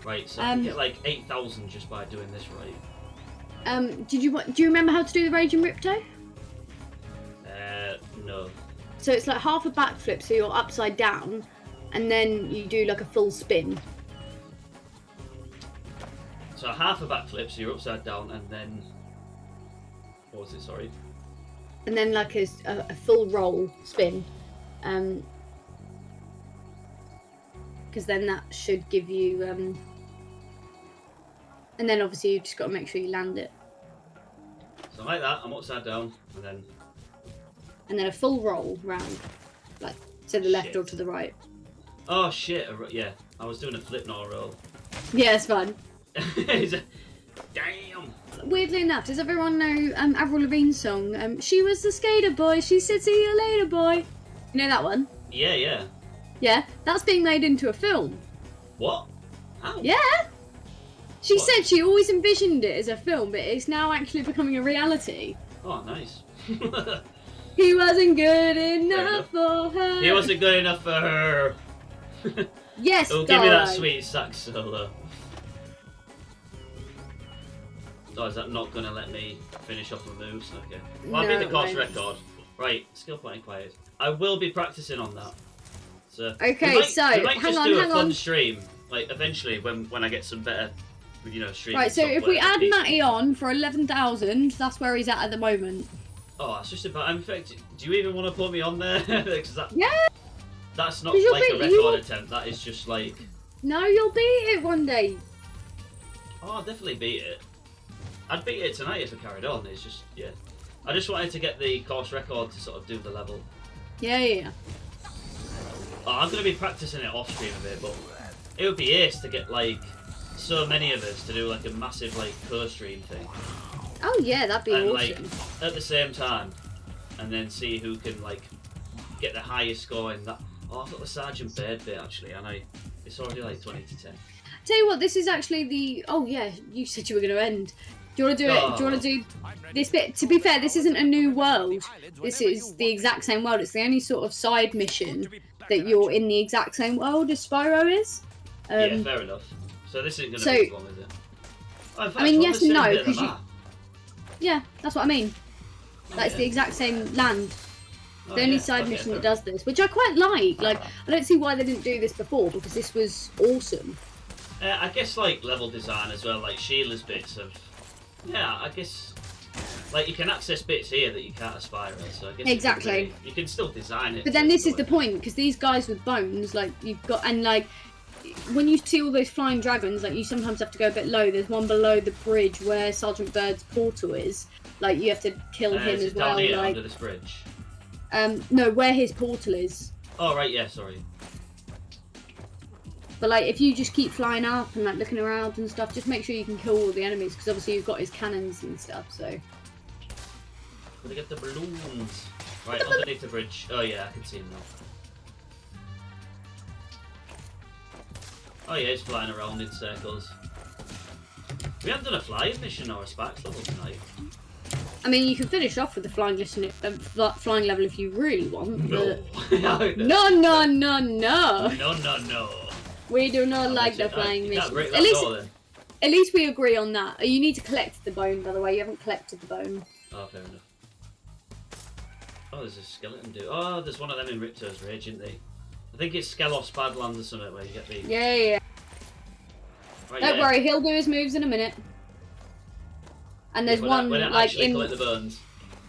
S1: Right, so I can get like 8,000 just by doing this right.
S2: Do you remember how to do the Raging Ripto?
S1: No.
S2: So it's like half a backflip, so you're upside down, and then you do like a full spin.
S1: So half a backflip, so you're upside down, and then what was it? Sorry.
S2: And then like a full roll spin, because then that should give you. And then obviously you just got to make sure you land it.
S1: So like that, I'm upside down, and then
S2: a full roll round, like to the left or to the right.
S1: Oh shit! Yeah, I was doing a flip, not a roll.
S2: Yeah, it's fun.
S1: Damn.
S2: Weirdly enough, does everyone know Avril Lavigne's song? She was the skater boy. She said, "See you later, boy." You know that one?
S1: Yeah.
S2: Yeah, that's being made into a film.
S1: What? How?
S2: Yeah. She said she always envisioned it as a film, but it's now actually becoming a reality.
S1: Oh, nice.
S2: He wasn't good enough for her.
S1: He wasn't good enough for her.
S2: Yes,
S1: Oh, give me that sweet sax solo. Oh, is that not going to let me finish off the moves? Okay. Well, I beat the course record. Right, skill point inquired. I will be practicing on that. So,
S2: okay,
S1: we might
S2: hang
S1: just
S2: on,
S1: do a
S2: hang
S1: fun
S2: on.
S1: stream, like eventually when I get some better, streaming.
S2: Right, so if we
S1: software.
S2: add Matty on for 11,000, that's where he's at the moment.
S1: Oh, that's just about. In fact, do you even want to put me on there?
S2: Yeah.
S1: That's not
S2: 'Cause you'll
S1: like a
S2: beat-
S1: record attempt. That is just like.
S2: No, you'll beat it one day.
S1: Oh, I'll definitely beat it. I'd beat it tonight if I carried on. It's just I just wanted to get the course record to sort of do the level.
S2: Yeah.
S1: Oh, I'm gonna be practicing it off stream a bit, but it would be ace to get like so many of us to do like a massive like co-stream thing.
S2: Oh yeah, that'd be
S1: And
S2: awesome.
S1: like at the same time, and then see who can like get the highest score in that. Oh, I've got the Sergeant Bird bit actually, and it's already like 20 to 10.
S2: Tell you what, this is actually the. Oh yeah, you said you were going to end. Do you want to do it? Do you want to do this bit? To be fair, this isn't a new world. This is the exact same world. It's the only sort of side mission that you're in the exact same world as Spyro is.
S1: Yeah, fair enough. So this isn't going to
S2: so-
S1: be as long, is it? Oh, in fact,
S2: I mean,
S1: we're on
S2: yes
S1: the
S2: and
S1: same
S2: no,
S1: bit of the
S2: 'cause you-
S1: map.
S2: Yeah, that's what I mean. Like it's
S1: yeah.
S2: the exact same land.
S1: Oh,
S2: The only
S1: yeah,
S2: side
S1: okay,
S2: mission
S1: fair
S2: that does this, which I quite like. Like, I don't see why they didn't do this before because this was awesome.
S1: I guess like level design as well, like Sheila's bits of. Yeah, I guess. Like you can access bits here that you can't aspire at, so I guess
S2: Exactly.
S1: you can still design it.
S2: But then this is the point because these guys with bones, like you've got, and like when you see all those flying dragons, like you sometimes have to go a bit low. There's one below the bridge where Sergeant Bird's portal is. Like you have to kill him
S1: is
S2: as
S1: it down
S2: well.
S1: here
S2: Like
S1: under this bridge?
S2: no, where his portal is.
S1: Oh right, yeah, sorry.
S2: But like if you just keep flying up and like looking around and stuff, just make sure you can kill all the enemies because obviously you've got his cannons and stuff. So.
S1: Gotta get the balloons. Right, underneath the bridge. Oh yeah, I can see him now. Oh yeah, he's flying around in circles. We haven't done a flying mission or a sparks level tonight.
S2: I mean, you can finish off with the flying flying level if you really want. But...
S1: No.
S2: No.
S1: No.
S2: We do not like the flying mission. At least we agree on that. You need to collect the bone, by the way. You haven't collected the bone.
S1: Oh, fair enough. Oh, there's a skeleton dude. Oh, there's one of them in Ripto's Rage, isn't there? I think it's Skelos Badlands or something where you get the...
S2: Yeah.
S1: Right,
S2: Don't worry, he'll do his moves in a minute. And there's one
S1: when I
S2: like
S1: actually
S2: in
S1: collect the bones.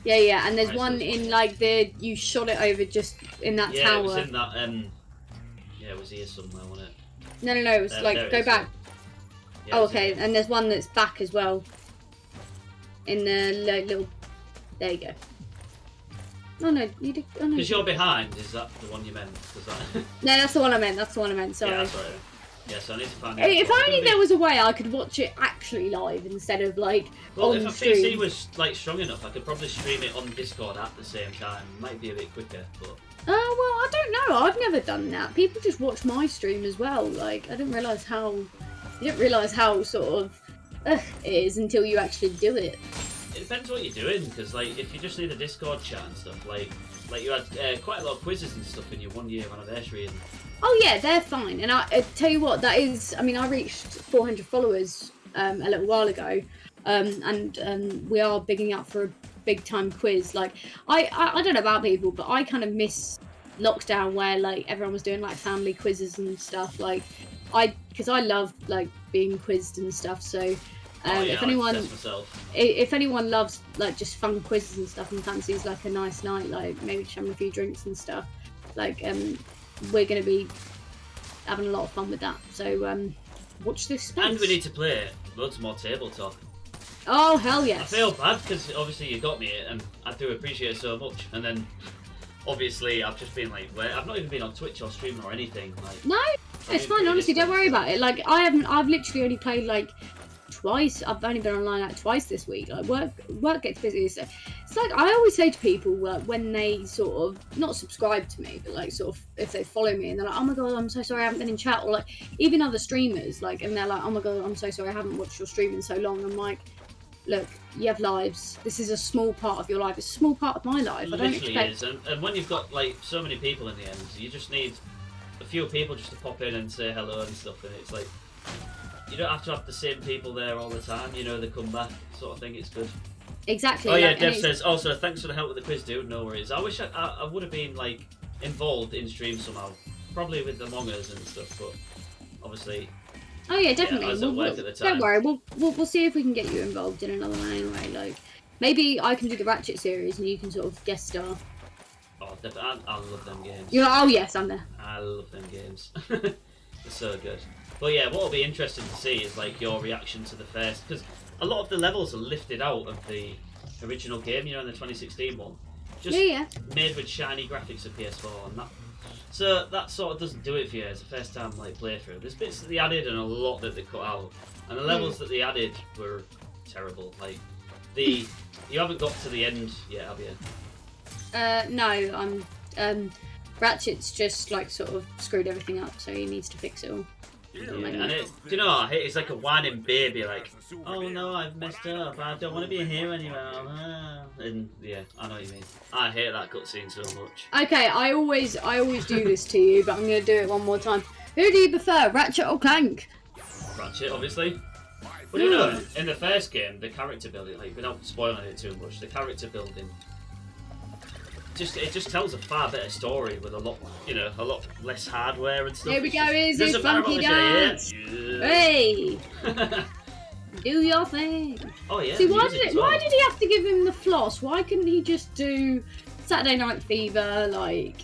S2: Yeah, and there's
S1: Right,
S2: one
S1: so
S2: in like you shot it over just in that
S1: Yeah,
S2: tower.
S1: it was in that. Yeah, it was here somewhere, wasn't it?
S2: No, it was
S1: There
S2: like
S1: it
S2: go
S1: is,
S2: back.
S1: Yeah,
S2: Oh,
S1: it's
S2: okay, and there's one that's back as well. In the little... There you go. Oh no, you did... Oh, no.
S1: Because you're behind, is that the one you meant? No,
S2: that's the one I meant, sorry.
S1: Yeah, that's right. Yeah, so I need to find
S2: If only there was a way I could watch it actually live instead of, like,
S1: well,
S2: on
S1: if a
S2: stream.
S1: PC was, like, strong enough, I could probably stream it on Discord at the same time. Might be a bit quicker, but...
S2: Well, I don't know. I've never done that. People just watch my stream as well. Like, I didn't realise how... You don't realise how, sort of, it is until you actually do it.
S1: It depends what you're doing, because, like, if you just need a Discord chat and stuff, like you had quite a lot of quizzes and stuff in your 1 year anniversary, and...
S2: Oh yeah, they're fine. And I tell you what, that is... I mean, I reached 400 followers a little while ago, and we are bigging up for a big-time quiz. Like, I don't know about people, but I kind of miss lockdown where, like, everyone was doing, like, family quizzes and stuff. Like, because I love, like, being quizzed and stuff, so... if anyone loves, like, just fun quizzes and stuff and fancies, like, a nice night, like, maybe just having a few drinks and stuff, like, we're going to be having a lot of fun with that. So, watch this space.
S1: And we need to play loads more tabletop.
S2: Oh, hell yes.
S1: I feel bad, because obviously you got me it, and I do appreciate it so much. And then, obviously, I've just been, like, I've not even been on Twitch or streaming or anything. Like,
S2: No, it's fine, honestly, don't worry about it. Like, I've literally only played, like, twice. I've only been online like twice this week. Like, work gets busy, so it's like I always say to people when they sort of not subscribe to me, but like sort of if they follow me and they're like, oh my god, I'm so sorry I haven't been in chat, or like even other streamers, like, and they're like, oh my god, I'm so sorry I haven't watched your stream in so long. I'm like, look, you have lives. This is a small part of your life. It's a small part of my life.
S1: It literally is, and when you've got like so many people in the end, you just need a few people just to pop in and say hello and stuff, and it's like. You don't have to have the same people there all the time, you know, they come back sort of thing, it's good.
S2: Exactly.
S1: Oh yeah, Dev says, also, thanks for the help with the quiz, dude, no worries. I wish I would have been, like, involved in stream somehow. Probably with Among Us and stuff, but obviously...
S2: Oh yeah, definitely.
S1: I was at work at the time.
S2: Don't worry, we'll see if we can get you involved in another one anyway, like... Maybe I can do the Ratchet series and you can sort of guest star.
S1: Oh, definitely, I love them games.
S2: Oh yes, I'm there.
S1: I love them games. They're so good. But yeah, what will be interesting to see is like your reaction to the first, because a lot of the levels are lifted out of the original game, you know, in the 2016 one. Just made with shiny graphics of PS4 and that. So that sort of doesn't do it for you as a first time like playthrough. There's bits that they added and a lot that they cut out, and the levels that they added were terrible. Like you haven't got to the end yet, have you?
S2: No, Ratchet's just like sort of screwed everything up, so he needs to fix it all.
S1: Yeah, and you know, it's like a whining baby, like, oh no, I've messed up, I don't want to be here anymore. And yeah, I know what you mean. I hate that cutscene so much.
S2: Okay, I always do this to you, but I'm going to do it one more time. Who do you prefer, Ratchet or Clank?
S1: Ratchet, obviously. But you know, in the first game, the character building, like, without spoiling it too much, the character building, it just tells a far better story with a lot less hardware and stuff.
S2: Here we go, is this funky dance? Hey! Do your thing.
S1: Oh yeah.
S2: See, why did he have to give him the floss? Why couldn't he just do Saturday Night Fever? Like,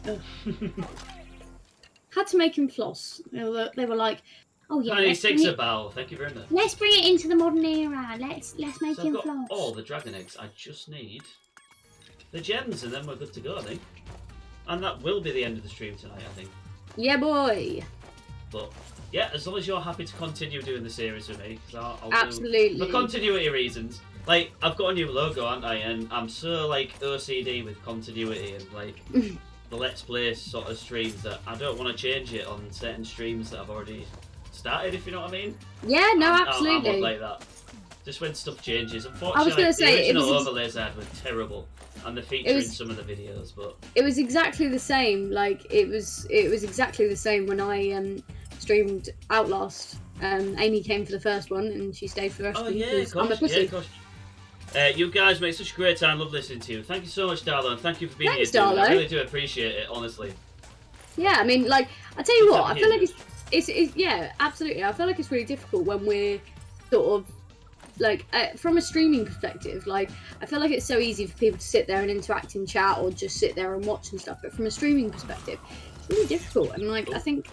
S2: had to make him floss. They were like, oh yeah.
S1: He takes a bow. Thank you very much.
S2: Let's bring it into the modern era. Let's make him
S1: I've got
S2: floss.
S1: all the dragon eggs. I just need the gems, and then we're good to go, I think. And that will be the end of the stream tonight, I think.
S2: Yeah, boy.
S1: But yeah, as long as you're happy to continue doing the series with me, because I'll
S2: absolutely
S1: do, for continuity reasons. Like, I've got a new logo, aren't I? And I'm so like OCD with continuity and like the Let's Play sort of streams that I don't want to change it on certain streams that I've already started. If you know what I mean?
S2: Yeah, no, absolutely.
S1: I'm like that. Just when stuff changes. Unfortunately,
S2: I was going to say,
S1: the original overlays I had were terrible. And the feature in some of the videos, but
S2: it was exactly the same. Like it was exactly the same when I streamed Outlast. Amy came for the first one, and she stayed for the rest.
S1: Oh yeah, of course. Yeah, of course. You guys make such a great time. Love listening to you. Thank you so much, Darlo, and thank you for being here. Darlo. I really do appreciate it, honestly.
S2: Yeah, I mean, like I tell you what, I feel like it's yeah, absolutely. I feel like it's really difficult when we're sort of. Like, from a streaming perspective, like, I feel like it's so easy for people to sit there and interact in chat or just sit there and watch and stuff, but from a streaming perspective, it's really difficult, and, like, I think,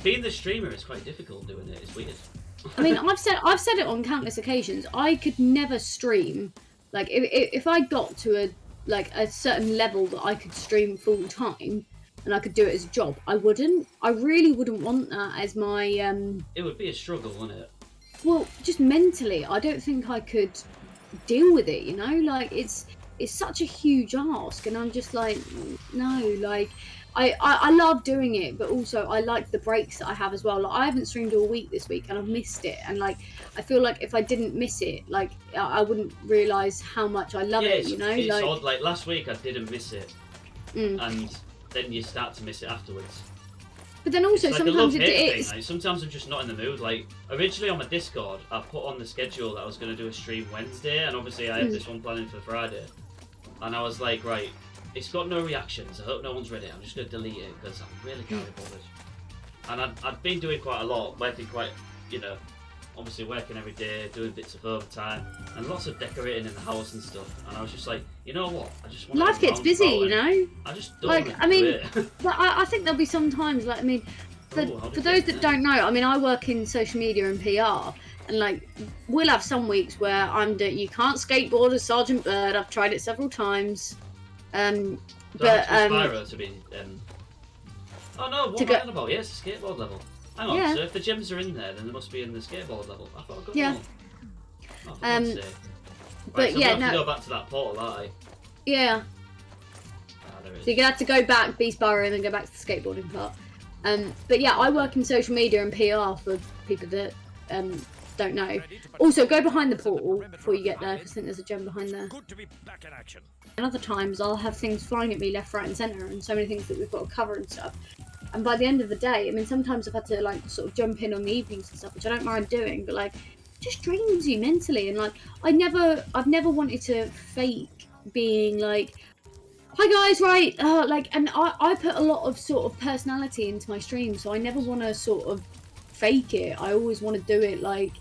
S1: being the streamer is quite difficult doing it, it's weird.
S2: I mean, I've said it on countless occasions. I could never stream. Like, if I got to a certain level that I could stream full time, and I could do it as a job, I wouldn't. I really wouldn't want that as my.
S1: It would be a struggle, wouldn't it?
S2: Well, just mentally, I don't think I could deal with it. You know, like it's such a huge ask, and I'm just like, no, like. I love doing it, but also I like the breaks that I have as well. Like, I haven't streamed all week this week, and I've missed it. And like, I feel like if I didn't miss it, like I wouldn't realise how much I love it. You know,
S1: it's
S2: like
S1: odd. Like last week, I didn't miss it, and then you start to miss it afterwards.
S2: But then also
S1: it's like
S2: sometimes
S1: a love-hate
S2: it's
S1: thing. Like, sometimes I'm just not in the mood. Like originally on my Discord, I put on the schedule that I was going to do a stream Wednesday, and obviously I had this one planning for Friday, and I was like, right. It's got no reactions. I hope no one's read it. I'm just going to delete it because I'm really can't be bothered. And I've been doing quite a lot, working quite, obviously working every day, doing bits of overtime, and lots of decorating in the house and stuff. And I was just like, you know what? I just want
S2: life gets busy, you know.
S1: I just don't
S2: like.
S1: want
S2: I mean,
S1: do it.
S2: but I think there'll be some times, like, I mean, for those that don't know, I mean, I work in social media and PR. And like, we'll have some weeks where you can't skateboard as Sergeant Bird. I've tried it several times. But
S1: Spyro to be. Oh no! What am I on about? Yes, the skateboard level. Hang on. Yeah. So if the gems are in there, then they must be in the skateboard level. I thought I got them all. Oh, for God's sake.
S2: But
S1: right, so
S2: yeah,
S1: we have to go back to that portal, aren't I?
S2: Yeah.
S1: There it is.
S2: So you're gonna have to go back, be Spyro, and then go back to the skateboarding part. But yeah, I work in social media and PR for people that don't know. Also, go behind the portal before you get there, because I think there's a gem behind there.
S5: Good to be back in action.
S2: And other times I'll have things flying at me left, right and centre, and so many things that we've got to cover and stuff. And by the end of the day, I mean, sometimes I've had to like sort of jump in on the evenings and stuff, which I don't mind doing, but like, it just drains you mentally. And like, I've never wanted to fake being like, hi guys, right, and I put a lot of sort of personality into my stream, so I never want to sort of fake it. I always want to do it like,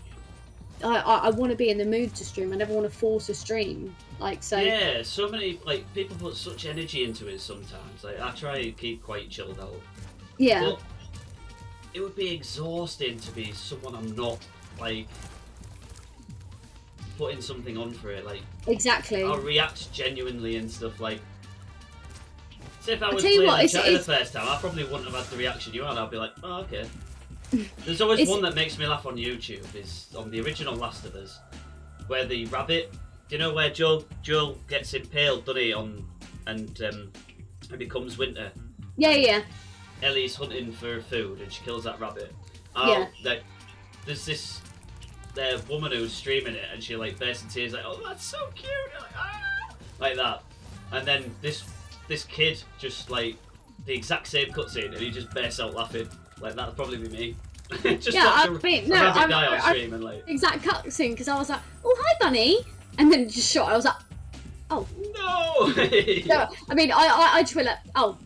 S2: I want to be in the mood to stream. I never want to force a stream. Like, so
S1: yeah, so many like people put such energy into it sometimes. Like I try to keep quite chilled out.
S2: Yeah.
S1: But it would be exhausting to be someone I'm not, like putting something on for it. Like
S2: exactly.
S1: I'll react genuinely and stuff. Like, say if I was
S2: tell you
S1: playing
S2: what,
S1: the first time, I probably wouldn't have had the reaction you had. I'd be like, oh okay. There's always one that makes me laugh on YouTube. Is on the original Last of Us, where the rabbit. Do you know where Joel gets impaled, doesn't he? And it becomes winter.
S2: Yeah.
S1: Ellie's hunting for food and she kills that rabbit. Like, there's this woman who's streaming it and she like bursts in tears like, oh that's so cute, like that. And then this kid just like the exact same cutscene and he just bursts out laughing. Like that'd probably be me. Just rabbit die on stream and like
S2: exact cutscene because I was like, oh hi bunny. And then just shot. I was like, "Oh
S1: no!"
S2: No, I mean, I just went like, "Oh,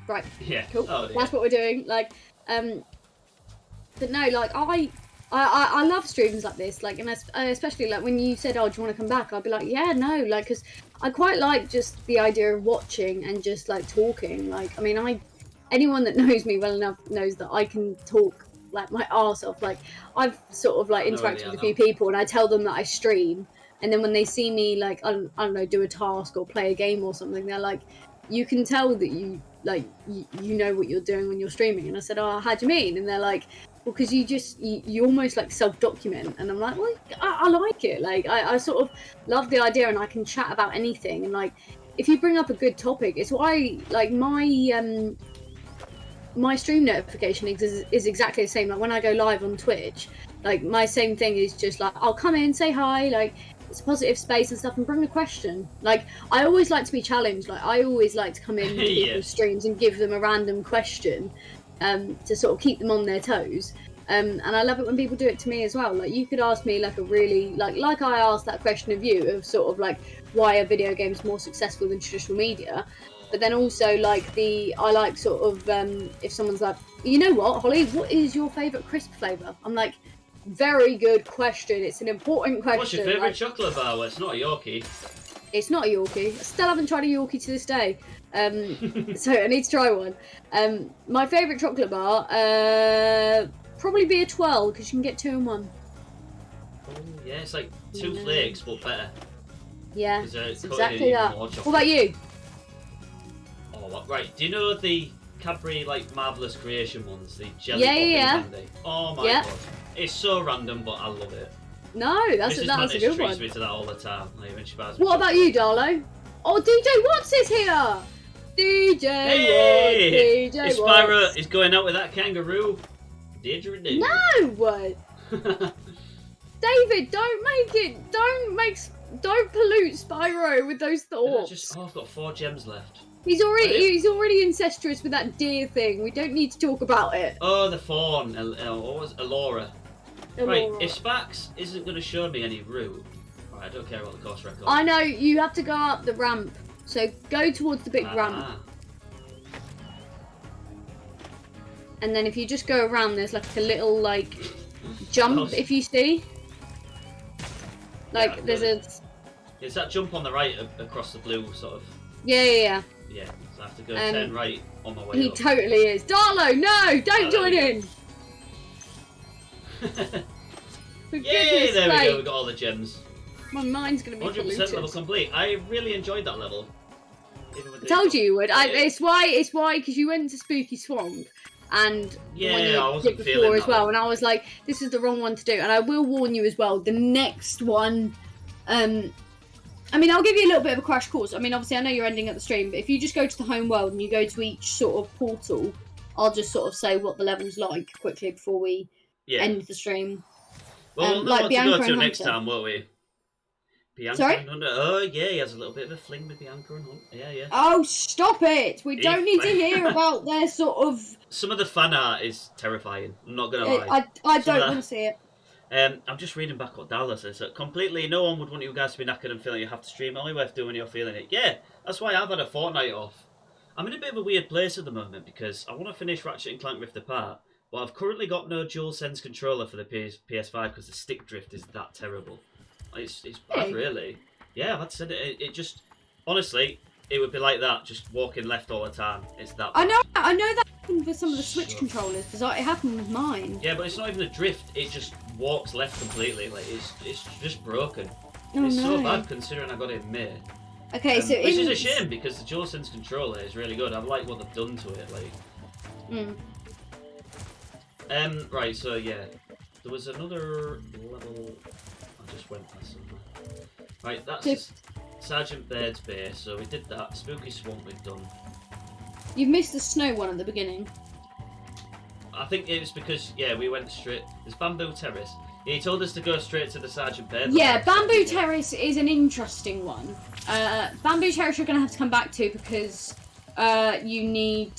S2: right,
S1: yeah,
S2: cool.
S1: Oh,
S2: that's what we're doing." Like, but no, like I love streams like this. Like, and especially like when you said, "Oh, do you want to come back?" I'd be like, "Yeah, no," like because I quite like just the idea of watching and just like talking. Like, I mean, anyone that knows me well enough knows that I can talk like my arse off. Like, I've sort of like interacted with a few people, and I tell them that I stream. And then when they see me, like, I don't know, do a task or play a game or something, they're like, you can tell that you know what you're doing when you're streaming. And I said, oh, how do you mean? And they're like, well, because you almost like self-document. And I'm like, well, I like it. Like, I sort of love the idea and I can chat about anything. And like, if you bring up a good topic, it's why, like, my stream notification is exactly the same. Like, when I go live on Twitch, like, my same thing is just like, I'll come in, say hi, like, it's a positive space and stuff and bring a question. Like, I always like to be challenged. Like, I always like to come in to people's streams and give them a random question to sort of keep them on their toes. And I love it when people do it to me as well. Like, you could ask me like a really, like I asked that question of you of sort of like, why are video games more successful than traditional media? But then also like I like sort of if someone's like, you know what, Holly, what is your favourite crisp flavour? I'm like, very good question. It's an important question.
S1: What's your favourite chocolate bar? Well, it's not a Yorkie.
S2: It's not a Yorkie. I still haven't tried a Yorkie to this day. So I need to try one. My favourite chocolate bar, probably be a 12 because you can get 2 in 1.
S1: Oh, yeah, it's like 2 flakes, but better.
S2: Yeah,
S1: They're
S2: it's
S1: coated
S2: exactly
S1: in
S2: that.
S1: more chocolate.
S2: What about you?
S1: Oh, what? Right. Do you know the Cadbury like Marvelous Creation ones? The jelly candy. Oh my god, it's so random, but I love it.
S2: No, that's a good one.
S1: Treats me to that all the time. Like, when she buys
S2: what about you, Darlo? Oh, DJ Watts is here.
S1: Hey!
S2: Watts. DJ
S1: Spyro is going out with that kangaroo. Didgeridoo.
S2: No. David, don't pollute Spyro with those thoughts.
S1: I've got 4 gems left.
S2: He's already incestuous with that deer thing. We don't need to talk about it.
S1: Oh, the fawn. What was Elora? Right, if Sparks isn't going to show me any route, right, I don't care about the course record.
S2: I know, you have to go up the ramp. So go towards the big ramp. And then if you just go around, there's like a little like jump, if you see. Like there's a...
S1: It's that jump on the right across the blue sort of...
S2: Yeah.
S1: Yeah, so I have to go turn right on my way
S2: He
S1: up.
S2: totally is. Darlo, no! Don't join in!
S1: Yay, there we go, we got all the gems.
S2: My mind's going to be
S1: 100% level complete. I really enjoyed that level.
S2: I told you would. It's why, because you went to Spooky Swamp, and
S1: I wasn't feeling
S2: as well, and I was like, this is the wrong one to do. And I will warn you as well, the next one, I mean, I'll give you a little bit of a crash course. I mean, obviously, I know you're ending at the stream, but if you just go to the home world and you go to each sort of portal, I'll just sort of say what the level's like quickly before we end the stream.
S1: Well, we'll know
S2: like
S1: what
S2: Bianca
S1: to go to
S2: and
S1: next
S2: Hunter.
S1: time, won't we? Bianca
S2: Sorry?
S1: and Hunter. Oh, yeah, he has a little bit of a fling with Bianca and Hunter. Yeah.
S2: Oh, stop it! We don't need to hear about their sort of...
S1: Some of the fan art is terrifying. I'm not going to lie.
S2: I don't want to see it.
S1: I'm just reading back what Dallas says. Completely, no one would want you guys to be knackered and feeling you have to stream. Only worth doing when you're feeling it. Yeah, that's why I've had a fortnight off. I'm in a bit of a weird place at the moment because I want to finish Ratchet and Clank Rift Apart, but I've currently got no DualSense controller for the PS5 because the stick drift is that terrible. It's bad, really. Yeah, I've had to send it. It just, honestly, it would be like that, just walking left all the time. It's that bad.
S2: I know that happened with some of the Switch controllers, because it happened with mine.
S1: Yeah, but it's not even a drift, it just walks left completely. Like, it's just broken.
S2: Oh,
S1: it's so
S2: no.
S1: bad considering I got it made.
S2: Okay, so
S1: which is a shame because the DualSense controller is really good. I like what they've done to it. Like, right. So yeah, there was another level. I just went past somewhere. Right, that's Sergeant Byrds Base. So we did that. Spooky Swamp we've done.
S2: You've missed the snow one at the beginning.
S1: I think it was because we went straight. There's Bamboo Terrace. Yeah, he told us to go straight to the Sergeant Byrds.
S2: Yeah, Bamboo Terrace is an interesting one. Bamboo Terrace you're going to have to come back to because you need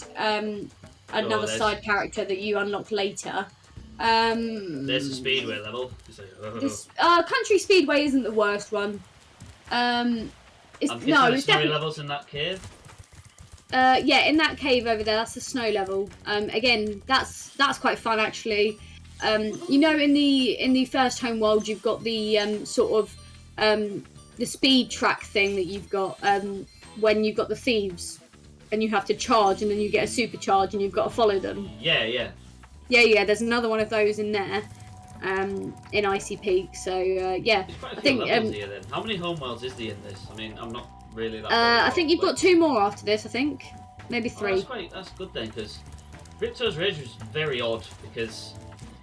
S2: another side character that you unlock later.
S1: There's a Speedway level.
S2: This Country Speedway isn't the worst one. It's
S1: definitely levels in that cave.
S2: Yeah, in that cave over there, that's the snow level. Again, that's quite fun actually. You know, in the first home world, you've got the sort of the speed track thing that you've got when you've got the thieves, and you have to charge, and then you get a supercharge, and you've got to follow them.
S1: Yeah.
S2: There's another one of those in there, in Icy Peak. So yeah,
S1: I think levels here, then. How many home worlds is there in this? I mean, I'm not really that.
S2: I think you've got 2 more after this. I think maybe 3.
S1: That's good then, because Ripto's Rage was very odd because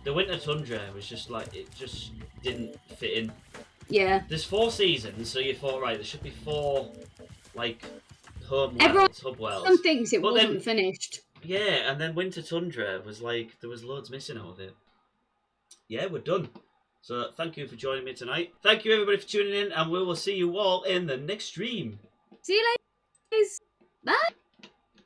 S1: the Winter Tundra was just like it just didn't fit in.
S2: Yeah.
S1: There's 4 seasons, so you thought right, there should be 4 like hub worlds.
S2: Everyone thinks it wasn't finished.
S1: Yeah, and then Winter Tundra was like there was loads missing out of it. Yeah, we're done. So thank you for joining me tonight. Thank you everybody for tuning in, and we will see you all in the next stream.
S2: See you later. Bye.